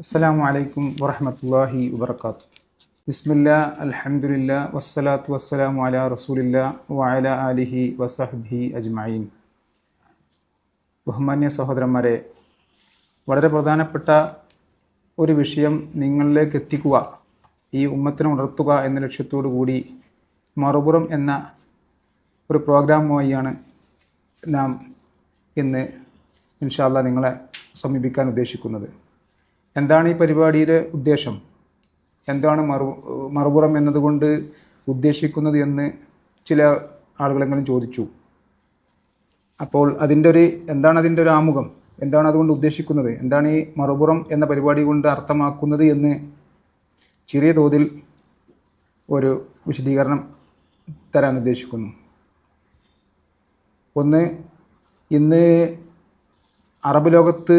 അസ്സലാമു അലൈക്കും വറഹ്മത്തുള്ളാഹി വബറകാതുഹു. ബിസ്മില്ലാ അൽഹംദുലില്ലാ വസ്സലാത്തു വസ്സലാമു അലാ റസൂലില്ലാ വഅലാ ആലിഹി വസഹ്ബിഹി അജ്മഈൻ. ബഹുമാന്യ സഹോദരന്മാരെ, വളരെ പ്രധാനപ്പെട്ട ഒരു വിഷയം നിങ്ങളിലേക്ക് എത്തിക്കുക, ഈ ഉമ്മത്തിനെ ഉണർത്തുക എന്ന ലക്ഷ്യത്തോടു കൂടി മറുപുറം എന്ന ഒരു പ്രോഗ്രാമുമായാണ് നാം ഇന്ന് ഇൻഷാ അല്ലാഹ് നിങ്ങളെ സമീപിക്കാൻ ഉദ്ദേശിക്കുന്നത്. എന്താണ് ഈ പരിപാടിയുടെ ഉദ്ദേശം, എന്താണ് മറുപുറം എന്നതുകൊണ്ട് ഉദ്ദേശിക്കുന്നത് എന്ന് ചില ആളുകളെങ്കിലും ചോദിച്ചു. അപ്പോൾ എന്താണ് അതിൻ്റെ ഒരു ആമുഖം, എന്താണ് അതുകൊണ്ട് ഉദ്ദേശിക്കുന്നത്, എന്താണ് ഈ മറുപുറം എന്ന പരിപാടി കൊണ്ട് അർത്ഥമാക്കുന്നത് എന്ന് ചെറിയ തോതിൽ ഒരു വിശദീകരണം തരാൻ ഉദ്ദേശിക്കുന്നു. ഒന്ന്, ഇന്ന് അറബ് ലോകത്ത്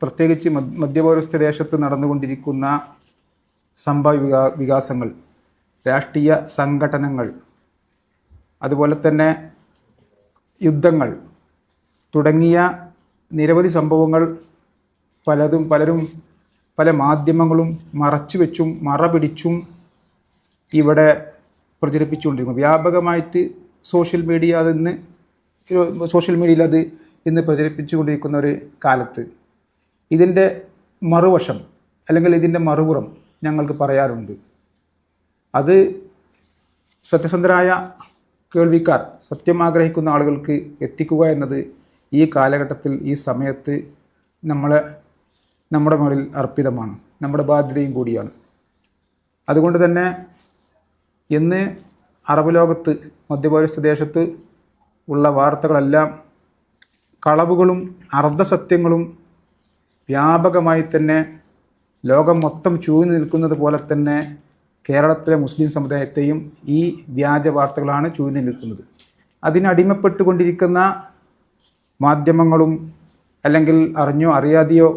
പ്രത്യേകിച്ച് മധ്യപൗരസ്ത്യ ദേശത്ത് നടന്നുകൊണ്ടിരിക്കുന്ന സംഭവ വികാസങ്ങൾ, രാഷ്ട്രീയ സംഘടനകൾ, അതുപോലെ തന്നെ യുദ്ധങ്ങൾ തുടങ്ങിയ നിരവധി സംഭവങ്ങൾ പലരും പല മാധ്യമങ്ങളും മറച്ചുവെച്ചും മറപിടിച്ചും ഇവിടെ പ്രചരിപ്പിച്ചുകൊണ്ടിരിക്കുന്നു. വ്യാപകമായിട്ട് സോഷ്യൽ മീഡിയയിൽ അത് ഇന്ന് പ്രചരിപ്പിച്ചുകൊണ്ടിരിക്കുന്ന ഒരു കാലത്ത് ഇതിൻ്റെ മറുവശം അല്ലെങ്കിൽ ഇതിൻ്റെ മറുപുറം ഞങ്ങൾക്ക് പറയാറുണ്ട്. അത് സത്യസന്ധരായ കേൾവിക്കാർ, സത്യം ആഗ്രഹിക്കുന്ന ആളുകൾക്ക് എത്തിക്കുക എന്നത് ഈ കാലഘട്ടത്തിൽ, ഈ സമയത്ത് നമ്മുടെ മുകളിൽ അർപ്പിതമാണ്, നമ്മുടെ ബാധ്യതയും കൂടിയാണ്. അതുകൊണ്ട് തന്നെ ഇന്ന് അറബ് ലോകത്ത്, മധ്യപൗരസ്ത്യ ദേശത്ത് ഉള്ള വാർത്തകളെല്ലാം കളവുകളും അർദ്ധസത്യങ്ങളും വ്യാപകമായി തന്നെ ലോകം മൊത്തം ചൂഴ്ന്നു നിൽക്കുന്നത് പോലെ തന്നെ കേരളത്തിലെ മുസ്ലിം സമുദായത്തെയും ഈ വ്യാജ വാർത്തകളാണ് ചൂഴ്ന്നു നിൽക്കുന്നത്. അതിനടിമപ്പെട്ടുകൊണ്ടിരിക്കുന്ന മാധ്യമങ്ങളും അല്ലെങ്കിൽ അറിഞ്ഞോ അറിയാതെയോ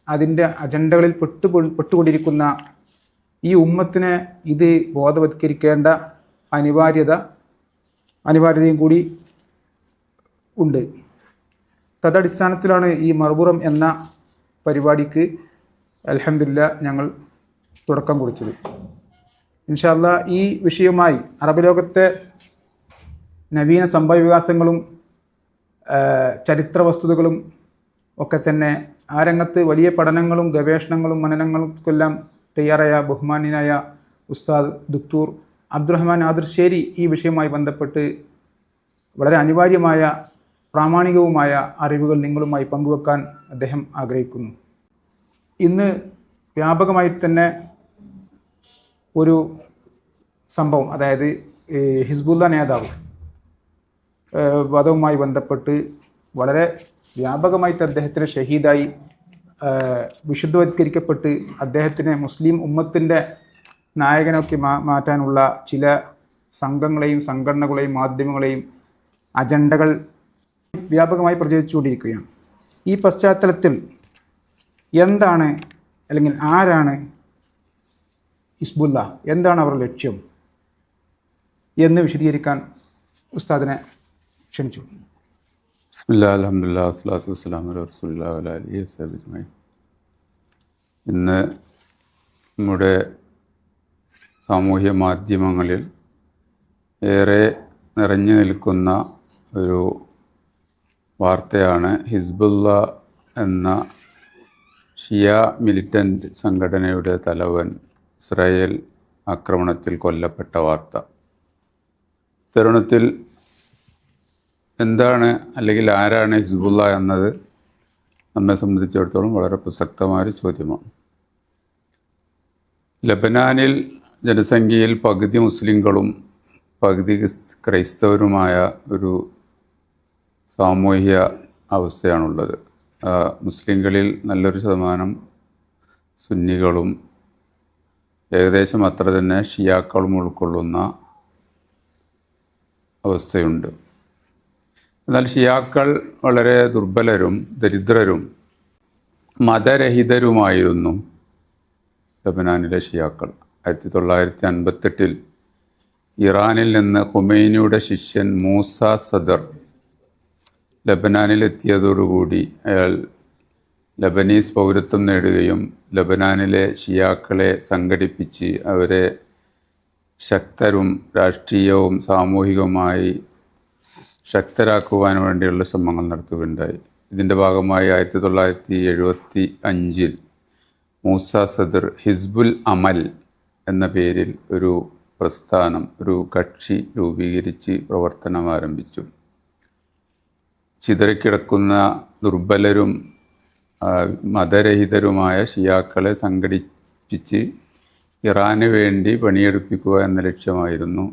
അതിൻ്റെ അജണ്ടകളിൽ പെട്ടുകൊണ്ടിരിക്കുന്ന ഈ ഉമ്മത്തിനെ ഇത് ബോധവത്കരിക്കേണ്ട അനിവാര്യതയും കൂടി ഉണ്ട്. തദടിസ്ഥാനത്തിലാണ് ഈ മറുപുറം എന്ന പരിപാടിക്ക് അൽഹംദുലില്ലാഹ് ഞങ്ങൾ തുടക്കം കുറിച്ചത്. ഇൻഷാ അല്ലാഹ് ഈ വിഷയവുമായി അറബ് ലോകത്തെ നവീന സംഭവ വികാസങ്ങളും ചരിത്ര വസ്തുതകളും ഒക്കെ തന്നെ ആ രംഗത്ത് വലിയ പഠനങ്ങളും ഗവേഷണങ്ങളും മനനങ്ങൾക്കെല്ലാം തയ്യാറായ ബഹുമാന്യനായ ഉസ്താദ് ദുക്തൂർ അബ്ദുറഹ്മാൻ ആദിർശ്ശേരി ഈ വിഷയവുമായി ബന്ധപ്പെട്ട് വളരെ അനിവാര്യമായ പ്രാമാണികവുമായ അറിവുകൾ നിങ്ങളുമായി പങ്കുവെക്കാൻ അദ്ദേഹം ആഗ്രഹിക്കുന്നു. ഇന്ന് വ്യാപകമായി തന്നെ ഒരു സംഭവം, അതായത് ഹിസ്ബുല്ല നേതാവ് വധവുമായി ബന്ധപ്പെട്ട് വളരെ വ്യാപകമായിട്ട് അദ്ദേഹത്തിന് ഷഹീദായി വിശുദ്ധവത്കരിക്കപ്പെട്ട് അദ്ദേഹത്തിനെ മുസ്ലിം ഉമ്മത്തിൻ്റെ നായകനൊക്കെ മാറ്റാനുള്ള ചില സംഘങ്ങളെയും സംഘടനകളെയും മാധ്യമങ്ങളെയും അജണ്ടകൾ വ്യാപകമായി പ്രചരിച്ചുകൊണ്ടിരിക്കുകയാണ്. ഈ പശ്ചാത്തലത്തിൽ എന്താണ്, അല്ലെങ്കിൽ ആരാണ് ഹിസ്ബുല്ല, എന്താണ് അവരുടെ ലക്ഷ്യം എന്ന് വിശദീകരിക്കാൻ ഉസ്താദിനെ ക്ഷണിച്ചു. ബിസ്മില്ലാഹിർ അൽഹംദുലില്ലാഹി വസ്സലാത്തു വസ്സലാമു അലാ റസൂലില്ലാഹി വഅലാ ആലിഹി വസഹ്ബിഹി അജ്മഈൻ. ഇന്ന് നമ്മുടെ സാമൂഹ്യ മാധ്യമങ്ങളിൽ ഏറെ നിറഞ്ഞു നിൽക്കുന്ന ഒരു വാർത്തയാണ് ഹിസ്ബുല്ല എന്ന ഷിയ മിലിറ്റൻ്റ് സംഘടനയുടെ തലവൻ ഇസ്രായേൽ ആക്രമണത്തിൽ കൊല്ലപ്പെട്ട വാർത്ത. തരുണത്തിൽ എന്താണ് അല്ലെങ്കിൽ ആരാണ് ഹിസ്ബുല്ല എന്നത് നമ്മെ സംബന്ധിച്ചിടത്തോളം വളരെ പ്രസക്തമായൊരു ചോദ്യമാണ്. ലബനാനിൽ ജനസംഖ്യയിൽ പകുതി മുസ്ലിങ്ങളും പകുതി ക്രൈസ്തവരുമായ ഒരു സാമൂഹ്യ അവസ്ഥയാണുള്ളത്. മുസ്ലിങ്ങളിൽ നല്ലൊരു ശതമാനം സുന്നികളും ഏകദേശം അത്ര തന്നെ ഷിയാക്കളും ഉൾക്കൊള്ളുന്ന അവസ്ഥയുണ്ട്. എന്നാൽ ഷിയാക്കൾ വളരെ ദുർബലരും ദരിദ്രരും മതരഹിതരുമായിരുന്നു ലബനാനിലെ ഷിയാക്കൾ. 1958 ഇറാനിൽ നിന്ന് ഖുമൈനിയുടെ ശിഷ്യൻ മൂസ സദർ ലബനാനിലെത്തിയതോടുകൂടി അയാൾ ലബനീസ് പൗരത്വം നേടുകയും ലബനാനിലെ ഷിയാക്കളെ സംഘടിപ്പിച്ച് അവരെ ശക്തരും രാഷ്ട്രീയവും സാമൂഹികവുമായി ശക്തരാക്കുവാൻ വേണ്ടിയുള്ള ശ്രമങ്ങൾ നടത്തുകയുണ്ടായി. ഇതിൻ്റെ ഭാഗമായി 1975 മൂസ സദർ ഹിസ്ബുൽ അമൽ എന്ന പേരിൽ ഒരു പ്രസ്ഥാനം, ഒരു കക്ഷി രൂപീകരിച്ച് പ്രവർത്തനം ആരംഭിച്ചു. ചിതറിക്കിടക്കുന്ന ദുർബലരും മതരഹിതരുമായ ഷിയാക്കളെ സംഘടിപ്പിച്ച് ഇറാന് വേണ്ടി പണിയെടുപ്പിക്കുക എന്ന ലക്ഷ്യമായിരുന്നു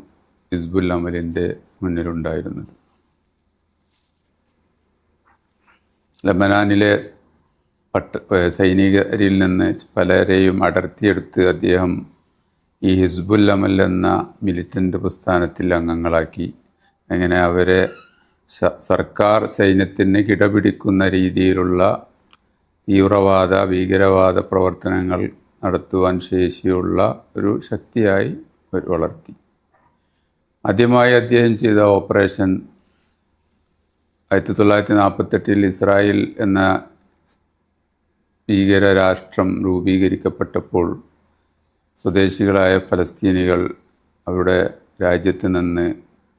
ഹിസ്ബുൽ അമലിൻ്റെ മുന്നിലുണ്ടായിരുന്നത്. ലബനാനിലെ സൈനികരിൽ നിന്ന് പലരെയും അടർത്തിയെടുത്ത് അദ്ദേഹം ഈ ഹിസ്ബുൽ അമൽ എന്ന മിലിറ്റൻ്റ് പ്രസ്ഥാനത്തിൽ അംഗങ്ങളാക്കി. അങ്ങനെ അവരെ സർക്കാർ സൈന്യത്തിന് കിടപിടിക്കുന്ന രീതിയിലുള്ള തീവ്രവാദ ഭീകരവാദ പ്രവർത്തനങ്ങൾ നടത്തുവാൻ ശേഷിയുള്ള ഒരു ശക്തിയായി വളർത്തി. ആദ്യമായി അദ്ദേഹം ചെയ്ത ഓപ്പറേഷൻ 1948 ഇസ്രായേൽ എന്ന ഭീകര രാഷ്ട്രം രൂപീകരിക്കപ്പെട്ടപ്പോൾ സ്വദേശികളായ ഫലസ്തീനികൾ അവരുടെ രാജ്യത്ത് നിന്ന്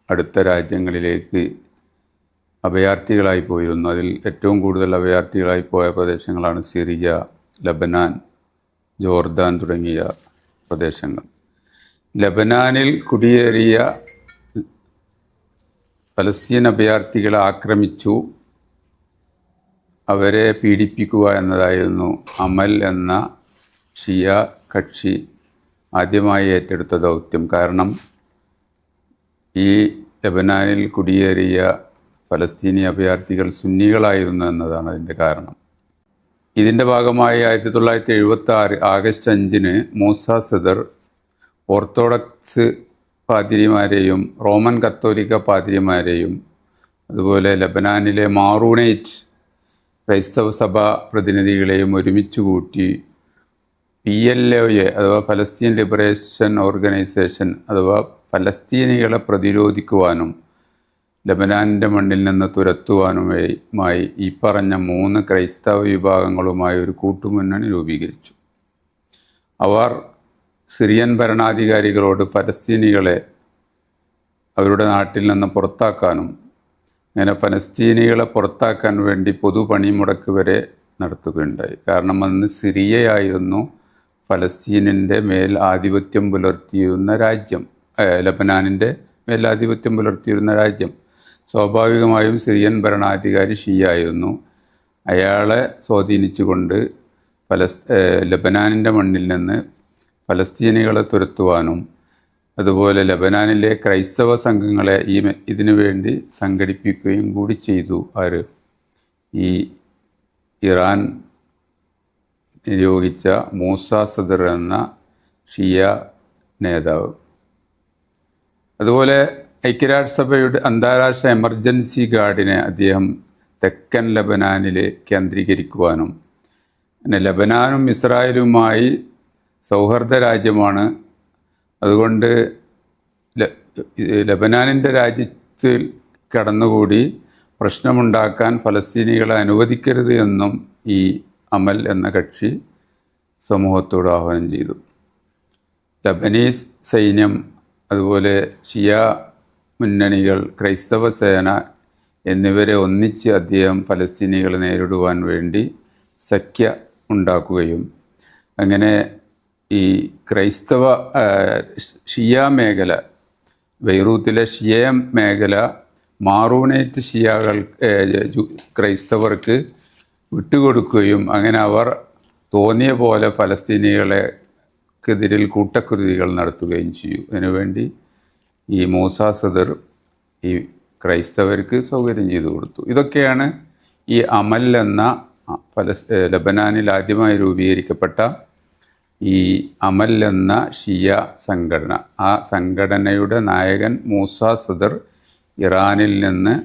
അടുത്ത രാജ്യങ്ങളിലേക്ക് അഭയാർത്ഥികളായി പോയിരുന്നു. അതിൽ ഏറ്റവും കൂടുതൽ അഭയാർത്ഥികളായി പോയ പ്രദേശങ്ങളാണ് സിറിയ, ലബനാൻ, ജോർദാൻ തുടങ്ങിയ പ്രദേശങ്ങൾ. ലബനാനിൽ കുടിയേറിയ ഫലസ്തീൻ അഭയാർത്ഥികളെ ആക്രമിച്ചു അവരെ പീഡിപ്പിക്കുക എന്നതായിരുന്നു അമൽ എന്ന ഷിയ കക്ഷി ആദ്യമായി ഏറ്റെടുത്ത ദൗത്യം. കാരണം ഈ ലബനാനിൽ കുടിയേറിയ ഫലസ്തീനി അഭയാർത്ഥികൾ സുന്നികളായിരുന്നു എന്നതാണ് അതിൻ്റെ കാരണം. ഇതിൻ്റെ ഭാഗമായി 1976 ആഗസ്റ്റ് 5 മൂസ സദർ ഓർത്തഡോക്സ് പാതിരിമാരെയും റോമൻ കത്തോലിക്ക പാതിരിമാരെയും അതുപോലെ ലബനാനിലെ മാറൂണേറ്റ് ക്രൈസ്തവ സഭാ പ്രതിനിധികളെയും ഒരുമിച്ച് കൂട്ടി PLOയെ അഥവാ ഫലസ്തീൻ ലിബറേഷൻ ഓർഗനൈസേഷൻ അഥവാ ഫലസ്തീനികളെ പ്രതിരോധിക്കുവാനും ലബനാനിൻ്റെ മണ്ണിൽ നിന്ന് തുരത്തുവാനുമായി ഈ പറഞ്ഞ 3 ക്രൈസ്തവ വിഭാഗങ്ങളുമായി ഒരു കൂട്ടുമുന്നണി രൂപീകരിച്ചു. അവർ സിറിയൻ ഭരണാധികാരികളോട് ഫലസ്തീനികളെ അവരുടെ നാട്ടിൽ നിന്ന് പുറത്താക്കാനും അങ്ങനെ ഫലസ്തീനികളെ പുറത്താക്കാൻ വേണ്ടി പൊതു പണിമുടക്ക് വരെ നടത്തുകയുണ്ടായി. കാരണം അന്ന് സിറിയയായിരുന്നു ഫലസ്തീനിൻ്റെ മേൽ ആധിപത്യം പുലർത്തിയിരുന്ന രാജ്യം, ലബനാനിൻ്റെ മേൽ ആധിപത്യം പുലർത്തിയിരുന്ന രാജ്യം. സ്വാഭാവികമായും സിറിയൻ ഭരണാധികാരി ഷിയായിരുന്നു. അയാളെ സ്വാധീനിച്ചുകൊണ്ട് ലബനാനിൻ്റെ മണ്ണിൽ നിന്ന് ഫലസ്തീനികളെ തുരത്തുവാനും അതുപോലെ ലബനാനിലെ ക്രൈസ്തവ സംഘങ്ങളെ ഇതിനു വേണ്ടി സംഘടിപ്പിക്കുകയും കൂടി ചെയ്തു. ഈ ഇറാൻ നിയോഗിച്ച മൂസ സദർ എന്ന ഷിയ നേതാവ്. അതുപോലെ ഐക്യരാഷ്ട്രസഭയുടെ അന്താരാഷ്ട്ര എമർജൻസി ഗാർഡിനെ അദ്ദേഹം തെക്കൻ ലബനാനിൽ കേന്ദ്രീകരിക്കുവാനും പിന്നെ ലബനാനും ഇസ്രായേലുമായി സൗഹൃദ രാജ്യമാണ്, അതുകൊണ്ട് ലബനാനിൻ്റെ രാജ്യത്തിൽ കടന്നുകൂടി പ്രശ്നമുണ്ടാക്കാൻ ഫലസ്തീനികളെ അനുവദിക്കരുത് എന്നും ഈ അമൽ എന്ന കക്ഷി സമൂഹത്തോട് ആഹ്വാനം ചെയ്തു. ലബനീസ് സൈന്യം അതുപോലെ ഷിയ മുന്നണികൾ, ക്രൈസ്തവ സേന എന്നിവരെ ഒന്നിച്ച് അദ്ദേഹം ഫലസ്തീനികളെ നേരിടുവാൻ വേണ്ടി സഖ്യ ഉണ്ടാക്കുകയും അങ്ങനെ ഈ ക്രൈസ്തവ ഷിയ മേഖല, ബെയ്റൂത്തിലെ ഷിയ മേഖല മാറൂണേറ്റ് ഷിയകൾ ക്രൈസ്തവർക്ക് വിട്ടുകൊടുക്കുകയും അങ്ങനെ അവർ തോന്നിയ പോലെ ഫലസ്തീനികളെക്കെതിരിൽ കൂട്ടക്കുരുതികൾ നടത്തുകയും ചെയ്യും. അതിനുവേണ്ടി ഈ മൂസ സദർ ഈ ക്രൈസ്തവർക്ക് സൗകര്യം ചെയ്തു കൊടുത്തു. ഇതൊക്കെയാണ് ഈ അമൽ എന്ന ലബനാനിൽ ആദ്യമായി രൂപീകരിക്കപ്പെട്ട ഈ അമൽ എന്ന ഷിയ സംഘടന. ആ സംഘടനയുടെ നായകൻ മൂസ സദർ ഇറാനിൽ നിന്ന്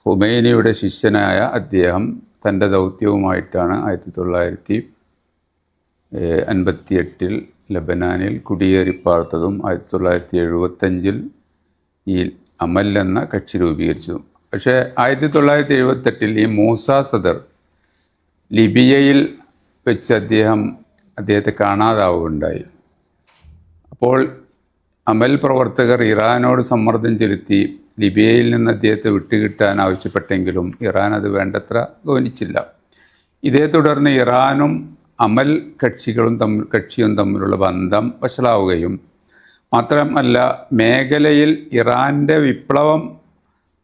ഖുമൈനിയുടെ ശിഷ്യനായ അദ്ദേഹം തൻ്റെ ദൗത്യവുമായിട്ടാണ് 1958 ലബനാനിൽ കുടിയേറിപ്പാർത്തതും 1975 ഈ അമൽ എന്ന കക്ഷി രൂപീകരിച്ചതും. പക്ഷേ 1978 ഈ മൂസ സദർ ലിബിയയിൽ വെച്ച് അദ്ദേഹത്തെ കാണാതാവുകയുണ്ടായി. അപ്പോൾ അമൽ പ്രവർത്തകർ ഇറാനോട് സമ്മർദ്ദം ചെലുത്തി ലിബിയയിൽ നിന്ന് അദ്ദേഹത്തെ വിട്ടുകിട്ടാൻ ആവശ്യപ്പെട്ടെങ്കിലും ഇറാൻ അത് വേണ്ടത്ര ഗൗനിച്ചില്ല. ഇതേ തുടർന്ന് ഇറാനും അമൽ കക്ഷിയും തമ്മിലുള്ള ബന്ധം വഷളാവുകയും മാത്രമല്ല മേഖലയിൽ ഇറാൻ്റെ വിപ്ലവം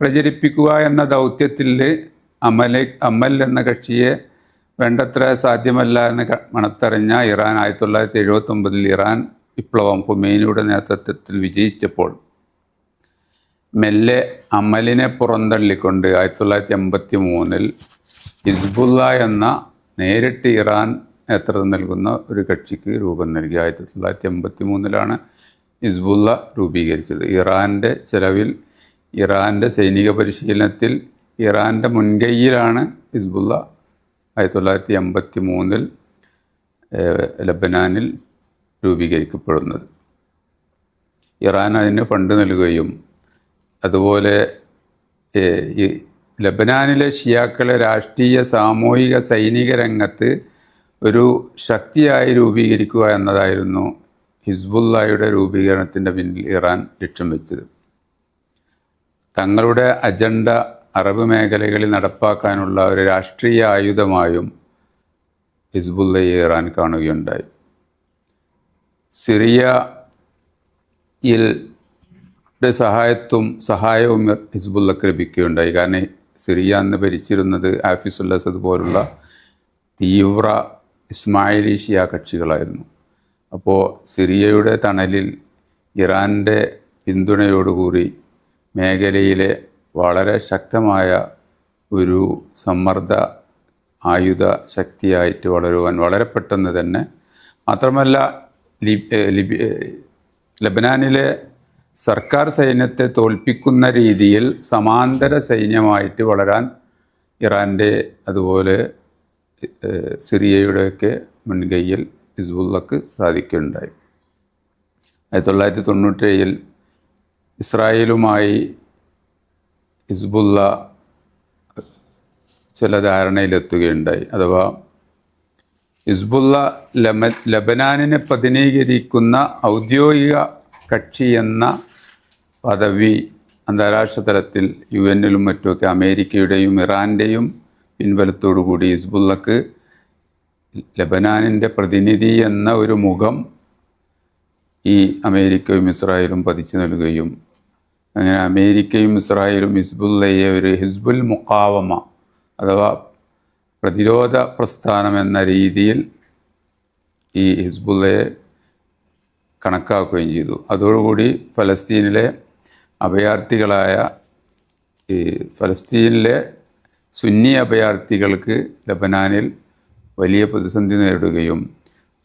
പ്രചരിപ്പിക്കുക എന്ന ദൗത്യത്തിൽ അമൽ എന്ന കക്ഷിയെ വേണ്ടത്ര സാധ്യമല്ല എന്ന് മണത്തറിഞ്ഞ ഇറാൻ 1979 ഇറാൻ വിപ്ലവം ഖുമൈനിയുടെ നേതൃത്വത്തിൽ വിജയിച്ചപ്പോൾ മെല്ലെ അമലിനെ പുറന്തള്ളിക്കൊണ്ട് 1983 ഹിസ്ബുള്ള എന്ന നേരിട്ട് ഇറാൻ നേതൃത്വം നൽകുന്ന ഒരു കക്ഷിക്ക് രൂപം നൽകി. 1983 ഹിസ്ബുള്ള രൂപീകരിച്ചത്. ഇറാൻ്റെ ചെലവിൽ ഇറാൻ്റെ സൈനിക പരിശീലനത്തിൽ ഇറാൻ്റെ മുൻകൈയിലാണ് ഹിസ്ബുള്ള 1983 ലബനാനിൽ രൂപീകരിക്കപ്പെടുന്നത്. ഇറാൻ അതിന് ഫണ്ട് നൽകുകയും അതുപോലെ ഈ ലബനാനിലെ ഷിയാക്കളെ രാഷ്ട്രീയ സാമൂഹിക സൈനിക രംഗത്ത് ഒരു ശക്തിയായി രൂപീകരിക്കുക എന്നതായിരുന്നു ഹിസ്ബുള്ളയുടെ രൂപീകരണത്തിൻ്റെ പിന്നിൽ ഇറാൻ ലക്ഷ്യം വെച്ചത്. തങ്ങളുടെ അജണ്ട അറബ് മേഖലകളിൽ നടപ്പാക്കാനുള്ള ഒരു രാഷ്ട്രീയ ആയുധമായും ഹിസ്ബുള്ളയെ ഇറാൻ കാണുകയുണ്ടായി. സിറിയയിൽ സഹായവും ഹിസ്ബുള്ളക്ക് ലഭിക്കുകയുണ്ടായി. കാരണം സിറിയ അന്ന് ഭരിച്ചിരുന്നത് ഹാഫിസുൽ അസദ് പോലുള്ള തീവ്ര ഇസ്മായിലി ഷിയ കക്ഷികളായിരുന്നു. അപ്പോൾ സിറിയയുടെ തണലിൽ ഇറാൻ്റെ പിന്തുണയോടുകൂടി മേഖലയിലെ വളരെ ശക്തമായ ഒരു സമ്മർദ്ദ ആയുധ ശക്തിയായിട്ട് വളരുവാൻ വളരെ പെട്ടെന്ന് തന്നെ, മാത്രമല്ല ലബനാനിലെ സർക്കാർ സൈന്യത്തെ തോൽപ്പിക്കുന്ന രീതിയിൽ സമാന്തര സൈന്യമായിട്ട് വളരാൻ ഇറാൻ്റെ അതുപോലെ സിറിയയുടെയൊക്കെ മുൻകൈയിൽ ഹിസ്ബുള്ളക്ക് സാധിക്കുകയുണ്ടായി. 1997 ഇസ്രായേലുമായി ഹിസ്ബുള്ള ചില ധാരണയിലെത്തുകയുണ്ടായി. അഥവാ ഹിസ്ബുള്ള ലബനാനിനെ പ്രതിനിധീകരിക്കുന്ന ഔദ്യോഗിക കക്ഷി എന്ന പദവി അന്താരാഷ്ട്ര തലത്തിൽ UN-ലും മറ്റുമൊക്കെ അമേരിക്കയുടെയും ഇറാൻ്റെയും പിൻബലത്തോടുകൂടി ഹിസ്ബുള്ളക്ക് ലബനാനിൻ്റെ പ്രതിനിധി എന്ന ഒരു മുഖം ഈ അമേരിക്കയും ഇസ്രായേലും പതിച്ചു നൽകുകയും അങ്ങനെ അമേരിക്കയും ഇസ്രായേലും ഹിസ്ബുള്ളയെ ഒരു ഹിസ്ബുൽ മുഖാവമ അഥവാ പ്രതിരോധ പ്രസ്ഥാനം എന്ന രീതിയിൽ ഈ ഹിസ്ബുള്ളയെ കണക്കാക്കുകയും ചെയ്തു. അതോടുകൂടി ഫലസ്തീനിലെ അഭയാർത്ഥികളായ ഫലസ്തീനിലെ സുന്നി അഭയാർത്ഥികൾക്ക് ലബനാനിൽ വലിയ പ്രതിസന്ധി നേരിടുകയും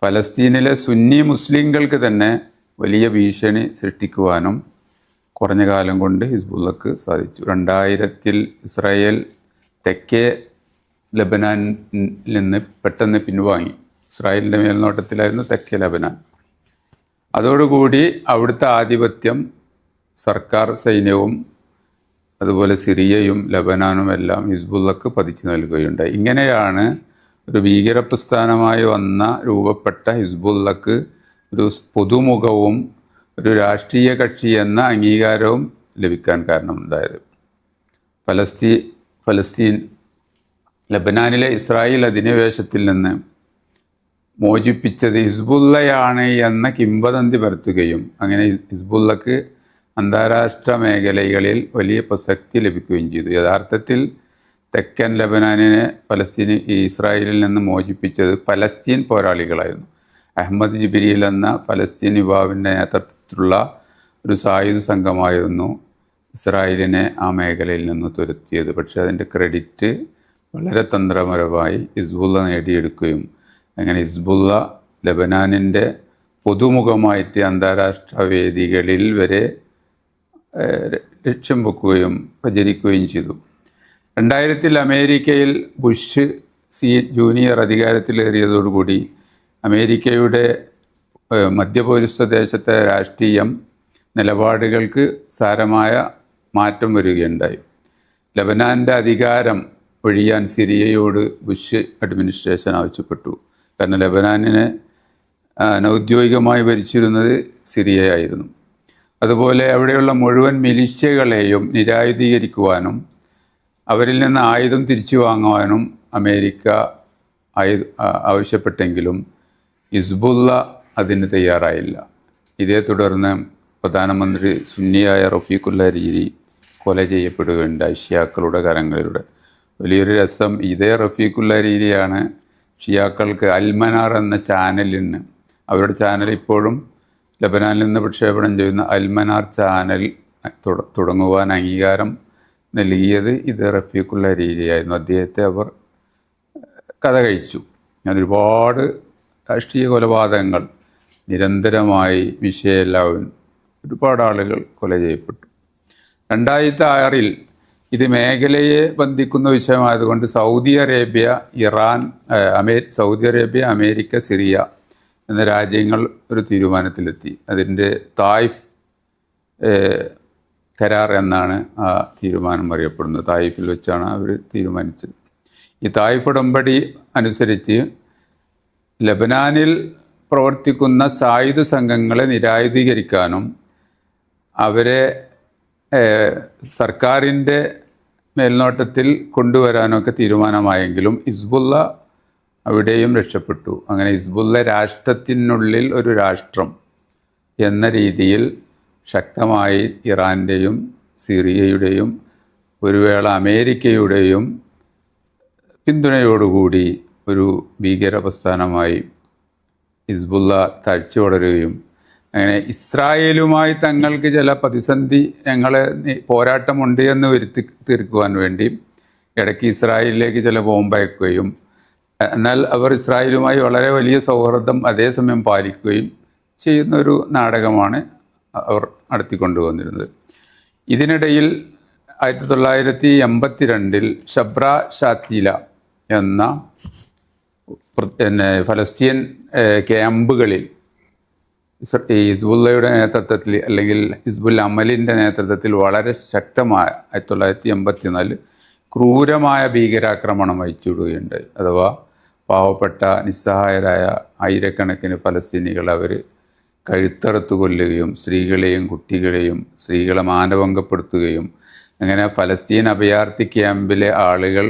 ഫലസ്തീനിലെ സുന്നി മുസ്ലിങ്ങൾക്ക് തന്നെ വലിയ ഭീഷണി സൃഷ്ടിക്കുവാനും കുറഞ്ഞ കാലം കൊണ്ട് ഹിസ്ബുള്ളക്ക് സാധിച്ചു. 2000 ഇസ്രായേൽ തെക്കേ ലബനാനിൽ നിന്ന് പെട്ടെന്ന് പിൻവാങ്ങി. ഇസ്രായേലിൻ്റെ മേൽനോട്ടത്തിലായിരുന്നു തെക്കേ ലബനാൻ. അതോടുകൂടി അവിടുത്തെ ആധിപത്യം സർക്കാർ സൈന്യവും അതുപോലെ സിറിയയും ലബനാനും എല്ലാം ഹിസ്ബുള്ളക്ക് പതിച്ചു നൽകുകയുണ്ടായി. ഇങ്ങനെയാണ് ഒരു ഭീകരപ്രസ്ഥാനമായി രൂപപ്പെട്ട ഹിസ്ബുള്ളക്ക് ഒരു പൊതുമുഖവും ഒരു രാഷ്ട്രീയ കക്ഷി എന്ന അംഗീകാരവും ലഭിക്കാൻ കാരണമുണ്ടായത്. ഫലസ്തീൻ ലബനാനിലെ ഇസ്രായേൽ അധിനിവേശത്തിൽ നിന്ന് മോചിപ്പിച്ചത് ഹിസ്ബുള്ളയാണ് എന്ന കിംവദന്തി പരത്തുകയും അങ്ങനെ ഹിസ്ബുള്ളക്ക് അന്താരാഷ്ട്ര മേഖലകളിൽ വലിയ പ്രസക്തി ലഭിക്കുകയും ചെയ്തു. യഥാർത്ഥത്തിൽ തെക്കൻ ലബനാനിനെ ഇസ്രായേലിൽ നിന്ന് മോചിപ്പിച്ചത് ഫലസ്തീൻ പോരാളികളായിരുന്നു. അഹമ്മദ് ജിബ്രീൽ എന്ന ഫലസ്തീൻ യുവാവിൻ്റെ നേതൃത്വത്തിലുള്ള ഒരു സായുധ സംഘമായിരുന്നു ഇസ്രായേലിനെ ആ മേഖലയിൽ നിന്ന് തുരത്തിയത്. പക്ഷേ അതിൻ്റെ ക്രെഡിറ്റ് വളരെ തന്ത്രപരമായി ഹിസ്ബുള്ള നേടിയെടുക്കുകയും അങ്ങനെ ഹിസ്ബുള്ള ലബനാനിൻ്റെ പൊതുമുഖമായിട്ട് അന്താരാഷ്ട്ര വേദികളിൽ വരെ ലക്ഷ്യം വെക്കുകയും പ്രചരിക്കുകയും ചെയ്തു. 2000 അമേരിക്കയിൽ ബുഷ് ജൂനിയർ അധികാരത്തിലേറിയതോടുകൂടി അമേരിക്കയുടെ മധ്യപൗരസ്ത്യ ദേശത്തെ രാഷ്ട്രീയം നിലപാടുകൾക്ക് സാരമായ മാറ്റം വരികയുണ്ടായി. ലബനാൻ്റെ അധികാരം ഒഴിയാൻ സിറിയയോട് ബുഷ് അഡ്മിനിസ്ട്രേഷൻ ആവശ്യപ്പെട്ടു. കാരണം ലെബനാനിനെ അനൗദ്യോഗികമായി ഭരിച്ചിരുന്നത് സിറിയയായിരുന്നു. അതുപോലെ അവിടെയുള്ള മുഴുവൻ മിലിഷ്യകളെയും നിരായുധീകരിക്കുവാനും അവരിൽ നിന്ന് ആയുധം തിരിച്ചു വാങ്ങുവാനും അമേരിക്ക ആവശ്യപ്പെട്ടെങ്കിലും ഹിസ്ബുള്ള അതിന് തയ്യാറായില്ല. ഇതേ തുടർന്ന് പ്രധാനമന്ത്രി സുന്നിയായ റഫീഖുല്ല ഹരീരി കൊല ചെയ്യപ്പെടുകയുണ്ടായി ഷിയാക്കളുടെ കരങ്ങളിലൂടെ. വലിയൊരു രസം, ഇതേ റഫീഖുല്ല ഹരീരിയാണ് ഷിയാക്കൾക്ക് അൽമനാർ എന്ന ചാനലിന്, അവരുടെ ചാനൽ ഇപ്പോഴും ലബനാനിൽ നിന്ന് പ്രക്ഷേപണം ചെയ്യുന്ന അൽമനാർ ചാനൽ തുടങ്ങുവാൻ അംഗീകാരം നൽകിയത് ഇത് റഫീഖുല്ല ഹരീരിയായിരുന്നു. അദ്ദേഹത്തെ അവർ കഥ കഴിച്ചു. ഞാൻ ഒരുപാട് രാഷ്ട്രീയ കൊലപാതകങ്ങൾ നിരന്തരമായി മിഷേൽ ഒരുപാട് ആളുകൾ കൊല ചെയ്യപ്പെട്ടു. 2006 ഇത് മേഖലയെ ബന്ധിക്കുന്ന വിഷയമായതുകൊണ്ട് സൗദി അറേബ്യ, അമേരിക്ക, സിറിയ എന്ന രാജ്യങ്ങൾ ഒരു തീരുമാനത്തിലെത്തി. അതിൻ്റെ തായിഫ് കരാർ എന്നാണ് ആ തീരുമാനം അറിയപ്പെടുന്നത്. തായിഫിൽ വെച്ചാണ് അവർ തീരുമാനിച്ചത്. ഈ തായിഫ് ഉടമ്പടി അനുസരിച്ച് ലബനാനിൽ പ്രവർത്തിക്കുന്ന സായുധ സംഘങ്ങളെ നിരായുധീകരിക്കാനും അവരെ സർക്കാരിൻ്റെ മേൽനോട്ടത്തിൽ കൊണ്ടുവരാനൊക്കെ തീരുമാനമായെങ്കിലും ഹിസ്ബുള്ള അവിടെയും രക്ഷപ്പെട്ടു. അങ്ങനെ ഹിസ്ബുള്ള രാഷ്ട്രത്തിനുള്ളിൽ ഒരു രാഷ്ട്രം എന്ന രീതിയിൽ ശക്തമായി ഇറാൻ്റെയും സിറിയയുടെയും ഒരു വേള അമേരിക്കയുടെയും പിന്തുണയോടുകൂടി ഒരു ഭീകര പ്രസ്ഥാനമായി ഹിസ്ബുള്ള തഴച്ചു വളരുകയും അങ്ങനെ ഇസ്രായേലുമായി തങ്ങൾക്ക് ചില പ്രതിസന്ധി, ഞങ്ങളെ പോരാട്ടമുണ്ട് എന്ന് വരുത്തി തീർക്കുവാൻ വേണ്ടി ഇടയ്ക്ക് ഇസ്രായേലിലേക്ക് ചില ബോംബയക്കുകയും എന്നാൽ അവർ ഇസ്രായേലുമായി വളരെ വലിയ സൗഹൃദം അതേസമയം പാലിക്കുകയും ചെയ്യുന്നൊരു നാടകമാണ് അവർ നടത്തിക്കൊണ്ടുവന്നിരുന്നത്. ഇതിനിടയിൽ 1982 ഷബ്ര ഷാത്തീല എന്ന ഫലസ്തീൻ ക്യാമ്പുകളിൽ ഹിസ്ബുള്ളയുടെ നേതൃത്വത്തിൽ അല്ലെങ്കിൽ ഹിസ്ബുൽ അമലിൻ്റെ നേതൃത്വത്തിൽ വളരെ ശക്തമായ 1984 ക്രൂരമായ ഭീകരാക്രമണം അയച്ചുവിടുകയുണ്ടായി. അഥവാ പാവപ്പെട്ട നിസ്സഹായരായ ആയിരക്കണക്കിന് ഫലസ്തീനികൾ അവർ കഴുത്തറുത്ത് കൊല്ലുകയും സ്ത്രീകളെയും കുട്ടികളെയും സ്ത്രീകളെ മാനഭംഗപ്പെടുത്തുകയും അങ്ങനെ ഫലസ്തീൻ അഭയാർത്ഥി ക്യാമ്പിലെ ആളുകൾ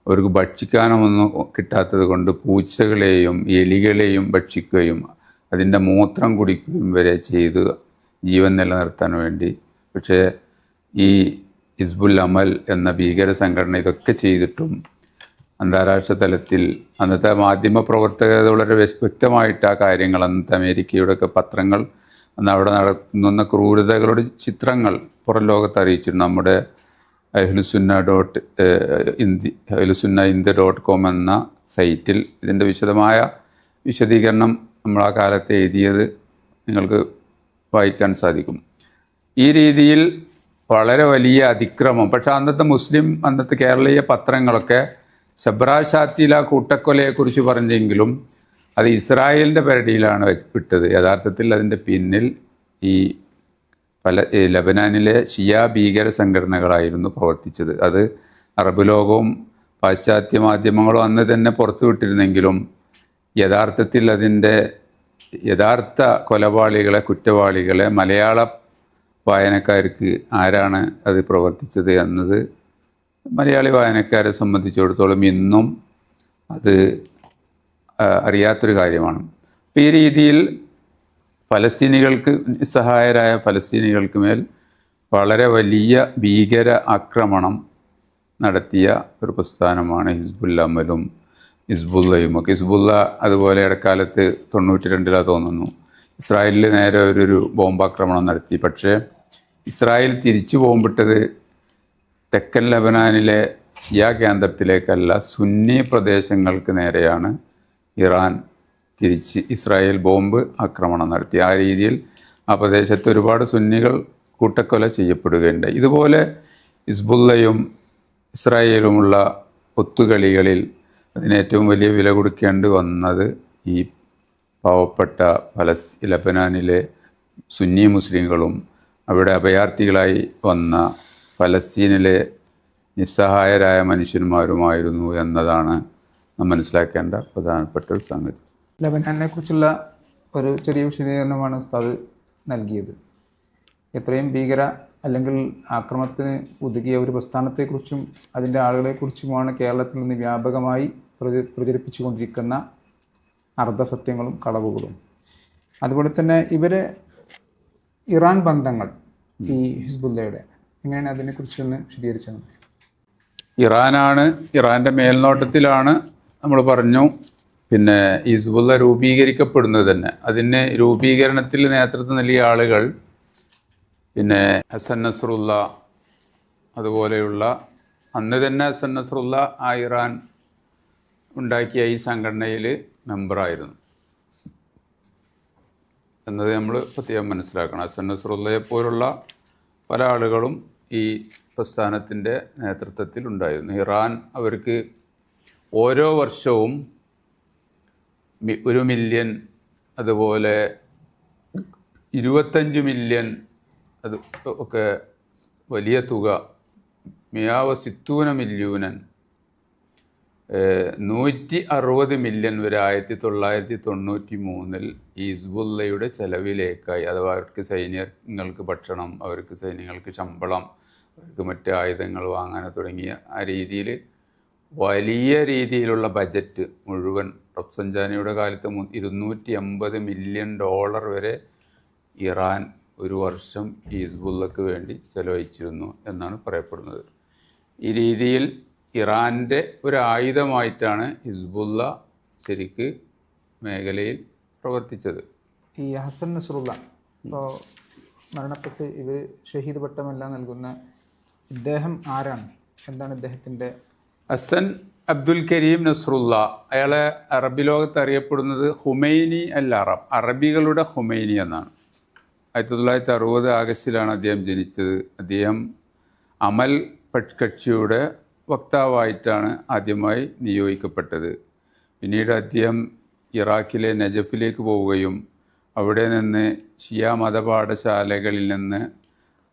അവർക്ക് ഭക്ഷിക്കാനൊന്നും കിട്ടാത്തത് കൊണ്ട് പൂച്ചകളെയും എലികളെയും ഭക്ഷിക്കുകയും അതിൻ്റെ മൂത്രം കുടിക്കുകയും വരെ ചെയ്ത് ജീവൻ നിലനിർത്താൻ വേണ്ടി. പക്ഷേ ഈ ഹിസ്ബുൽ അമൽ എന്ന ഭീകര സംഘടന ഇതൊക്കെ ചെയ്തിട്ടും അന്താരാഷ്ട്ര തലത്തിൽ അന്നത്തെ മാധ്യമ പ്രവർത്തകർ വളരെ വ്യക്തമായിട്ട് ആ കാര്യങ്ങൾ, അന്നത്തെ അമേരിക്കയുടെയൊക്കെ പത്രങ്ങൾ അന്ന് അവിടെ നടത്തുന്ന ക്രൂരതകളുടെ ചിത്രങ്ങൾ പുറം ലോകത്ത് അറിയിച്ചിരുന്നു. നമ്മുടെ ahlusunna.com എന്ന സൈറ്റിൽ ഇതിൻ്റെ വിശദമായ വിശദീകരണം നമ്മൾ ആ കാലത്ത് എഴുതിയത് നിങ്ങൾക്ക് വായിക്കാൻ സാധിക്കും. ഈ രീതിയിൽ വളരെ വലിയ അതിക്രമം. പക്ഷേ അന്നത്തെ കേരളീയ പത്രങ്ങളൊക്കെ ഷബ്ര ഷാത്തീല കൂട്ടക്കൊലയെക്കുറിച്ച് പറഞ്ഞെങ്കിലും അത് ഇസ്രായേലിൻ്റെ പരിധിയിലാണ് വിട്ടത്. യഥാർത്ഥത്തിൽ അതിൻ്റെ പിന്നിൽ ഈ ലബനാനിലെ ഷിയ ഭീകര സംഘടനകളായിരുന്നു പ്രവർത്തിച്ചത്. അത് അറബ് ലോകവും പാശ്ചാത്യ മാധ്യമങ്ങളും അന്ന് തന്നെ പുറത്തുവിട്ടിരുന്നെങ്കിലും യഥാർത്ഥത്തിൽ അതിൻ്റെ യഥാർത്ഥ കുറ്റവാളികളെ മലയാള വായനക്കാർക്ക് ആരാണ് അത് പ്രവർത്തിച്ചത് എന്നത് മലയാളി വായനക്കാരെ സംബന്ധിച്ചിടത്തോളം ഇന്നും അത് അറിയാത്തൊരു കാര്യമാണ്. അപ്പോൾ ഈ രീതിയിൽ നിസ്സഹായരായ ഫലസ്തീനികൾക്ക് മേൽ വളരെ വലിയ ഭീകര ആക്രമണം നടത്തിയ ഒരു പ്രസ്ഥാനമാണ് ഹിസ്ബുൽ അമലും ഹിസ്ബുള്ളയും ഒക്കെ. ഹിസ്ബുള്ള അതുപോലെ ഇടക്കാലത്ത് 92 തോന്നുന്നു ഇസ്രായേലിൽ നേരെ ഒരു ബോംബാക്രമണം നടത്തി. പക്ഷേ ഇസ്രായേൽ തിരിച്ചു ബോംബിട്ടത് തെക്കൻ ലബനാനിലെ ഷിയ കേന്ദ്രത്തിലേക്കല്ല, സുന്നി പ്രദേശങ്ങൾക്ക് നേരെയാണ് ഇറാൻ തിരിച്ച് ഇസ്രായേൽ ബോംബ് ആക്രമണം നടത്തി. ആ രീതിയിൽ ആ പ്രദേശത്ത് ഒരുപാട് സുന്നികൾ കൂട്ടക്കൊല ചെയ്യപ്പെടുകയുണ്ടായി. ഇതുപോലെ ഹിസ്ബുള്ളയും ഇസ്രായേലുമുള്ള ഒത്തുകളികളിൽ അതിനേറ്റവും വലിയ വില കൊടുക്കേണ്ടി വന്നത് ഈ പാവപ്പെട്ട ലബനാനിലെ സുന്നി മുസ്ലിങ്ങളും അവിടെ അഭയാർത്ഥികളായി വന്ന ഫലസ്തീനിലെ നിസ്സഹായരായ മനുഷ്യന്മാരുമായിരുന്നു എന്നതാണ് നാം മനസ്സിലാക്കേണ്ട പ്രധാനപ്പെട്ട ഒരു സംഗതി. ലബനാനെ കുറിച്ചുള്ള ഒരു ചെറിയ വിശദീകരണമാണ് ഉസ്താദ് നൽകിയത്. എത്രയും ഭീകര അല്ലെങ്കിൽ ആക്രമണത്തിന് ഒതുങ്ങിയ ഒരു പ്രസ്ഥാനത്തെക്കുറിച്ചും അതിൻ്റെ ആളുകളെക്കുറിച്ചുമാണ് കേരളത്തിൽ നിന്ന് വ്യാപകമായി പ്രചരിപ്പിച്ചു കൊണ്ടിരിക്കുന്ന അർദ്ധസത്യങ്ങളും കളവുകളും. അതുപോലെ തന്നെ ഇവരെ ഇറാൻ ബന്ധങ്ങൾ ഈ ഹിസ്ബുല്ലയുടെ എങ്ങനെയാണ് അതിനെക്കുറിച്ചൊന്ന് വിശദീകരിച്ചത്? ഇറാൻ്റെ മേൽനോട്ടത്തിലാണ് നമ്മൾ പറഞ്ഞു. പിന്നെ ഹിസ്ബുല്ല രൂപീകരിക്കപ്പെടുന്നത് തന്നെ അതിന് രൂപീകരണത്തിൽ നേതൃത്വം നൽകിയ ആളുകൾ പിന്നെ ഹസൻ നസ്രുല്ല, അതുപോലെയുള്ള അന്ന് തന്നെ ഹസൻ നസ്രുല്ല ആ ഇറാൻ ഉണ്ടാക്കിയ ഈ സംഘടനയിൽ മെമ്പറായിരുന്നു എന്നത് നമ്മൾ പ്രത്യേകം മനസ്സിലാക്കണം. ഹസൻ നസ്രുല്ലയെ പോലുള്ള പല ആളുകളും ഈ പ്രസ്ഥാനത്തിൻ്റെ നേതൃത്വത്തിൽ ഉണ്ടായിരുന്നു. ഇറാൻ അവർക്ക് ഓരോ വർഷവും 1 മില്യൺ, അതുപോലെ 25 മില്യൺ, അത് ഒക്കെ വലിയ തുക, 160 മില്യൂനൻ, 160 മില്യൺ വരെ 1993 ഈ ഹിസ്ബുല്ലയുടെ ചെലവിലേക്കായി, അഥവാ അവർക്ക് സൈന്യങ്ങൾക്ക് ഭക്ഷണം, അവർക്ക് സൈന്യങ്ങൾക്ക് ശമ്പളം, അവർക്ക് മറ്റ് ആയുധങ്ങൾ വാങ്ങാൻ തുടങ്ങിയ ആ രീതിയിൽ വലിയ രീതിയിലുള്ള ബജറ്റ് മുഴുവൻ റഫ്സൻജാനിയുടെ കാലത്ത് $280 മില്യൺ വരെ ഇറാൻ ഒരു വർഷം ഹിസ്ബുല്ലക്ക് വേണ്ടി ചെലവഴിച്ചിരുന്നു എന്നാണ് പറയപ്പെടുന്നത്. ഈ രീതിയിൽ ഇറാൻ്റെ ഒരു ആയുധമായിട്ടാണ് ഹിസ്ബുല്ല ശരിക്ക് മേഖലയിൽ പ്രവർത്തിച്ചത്. ഈ ഹസൻ നസ്രുല്ല ഇപ്പോൾ മരണപ്പെട്ട് ഇവർ ഷഹീദ് പട്ടമെല്ലാം നൽകുന്ന ഇദ്ദേഹം ആരാണ്? എന്താണ് ഇദ്ദേഹത്തിൻ്റെ? ഹസൻ അബ്ദുൽ കരീം നസ്രുല്ല, അയാളെ അറബി ലോകത്ത് അറിയപ്പെടുന്നത് ഹുമൈനി അൽ അറബ്, അറബികളുടെ ഹുമൈനി എന്നാണ്. 1960 ആഗസ്റ്റിലാണ് അദ്ദേഹം ജനിച്ചത്. അദ്ദേഹം അമൽ കക്ഷിയുടെ വക്താവായിട്ടാണ് ആദ്യമായി നിയോഗിക്കപ്പെട്ടത്. പിന്നീട് അദ്ദേഹം ഇറാഖിലെ നജഫിലേക്ക് പോവുകയും അവിടെ നിന്ന് ഷിയ മതപാഠശാലകളിൽ നിന്ന്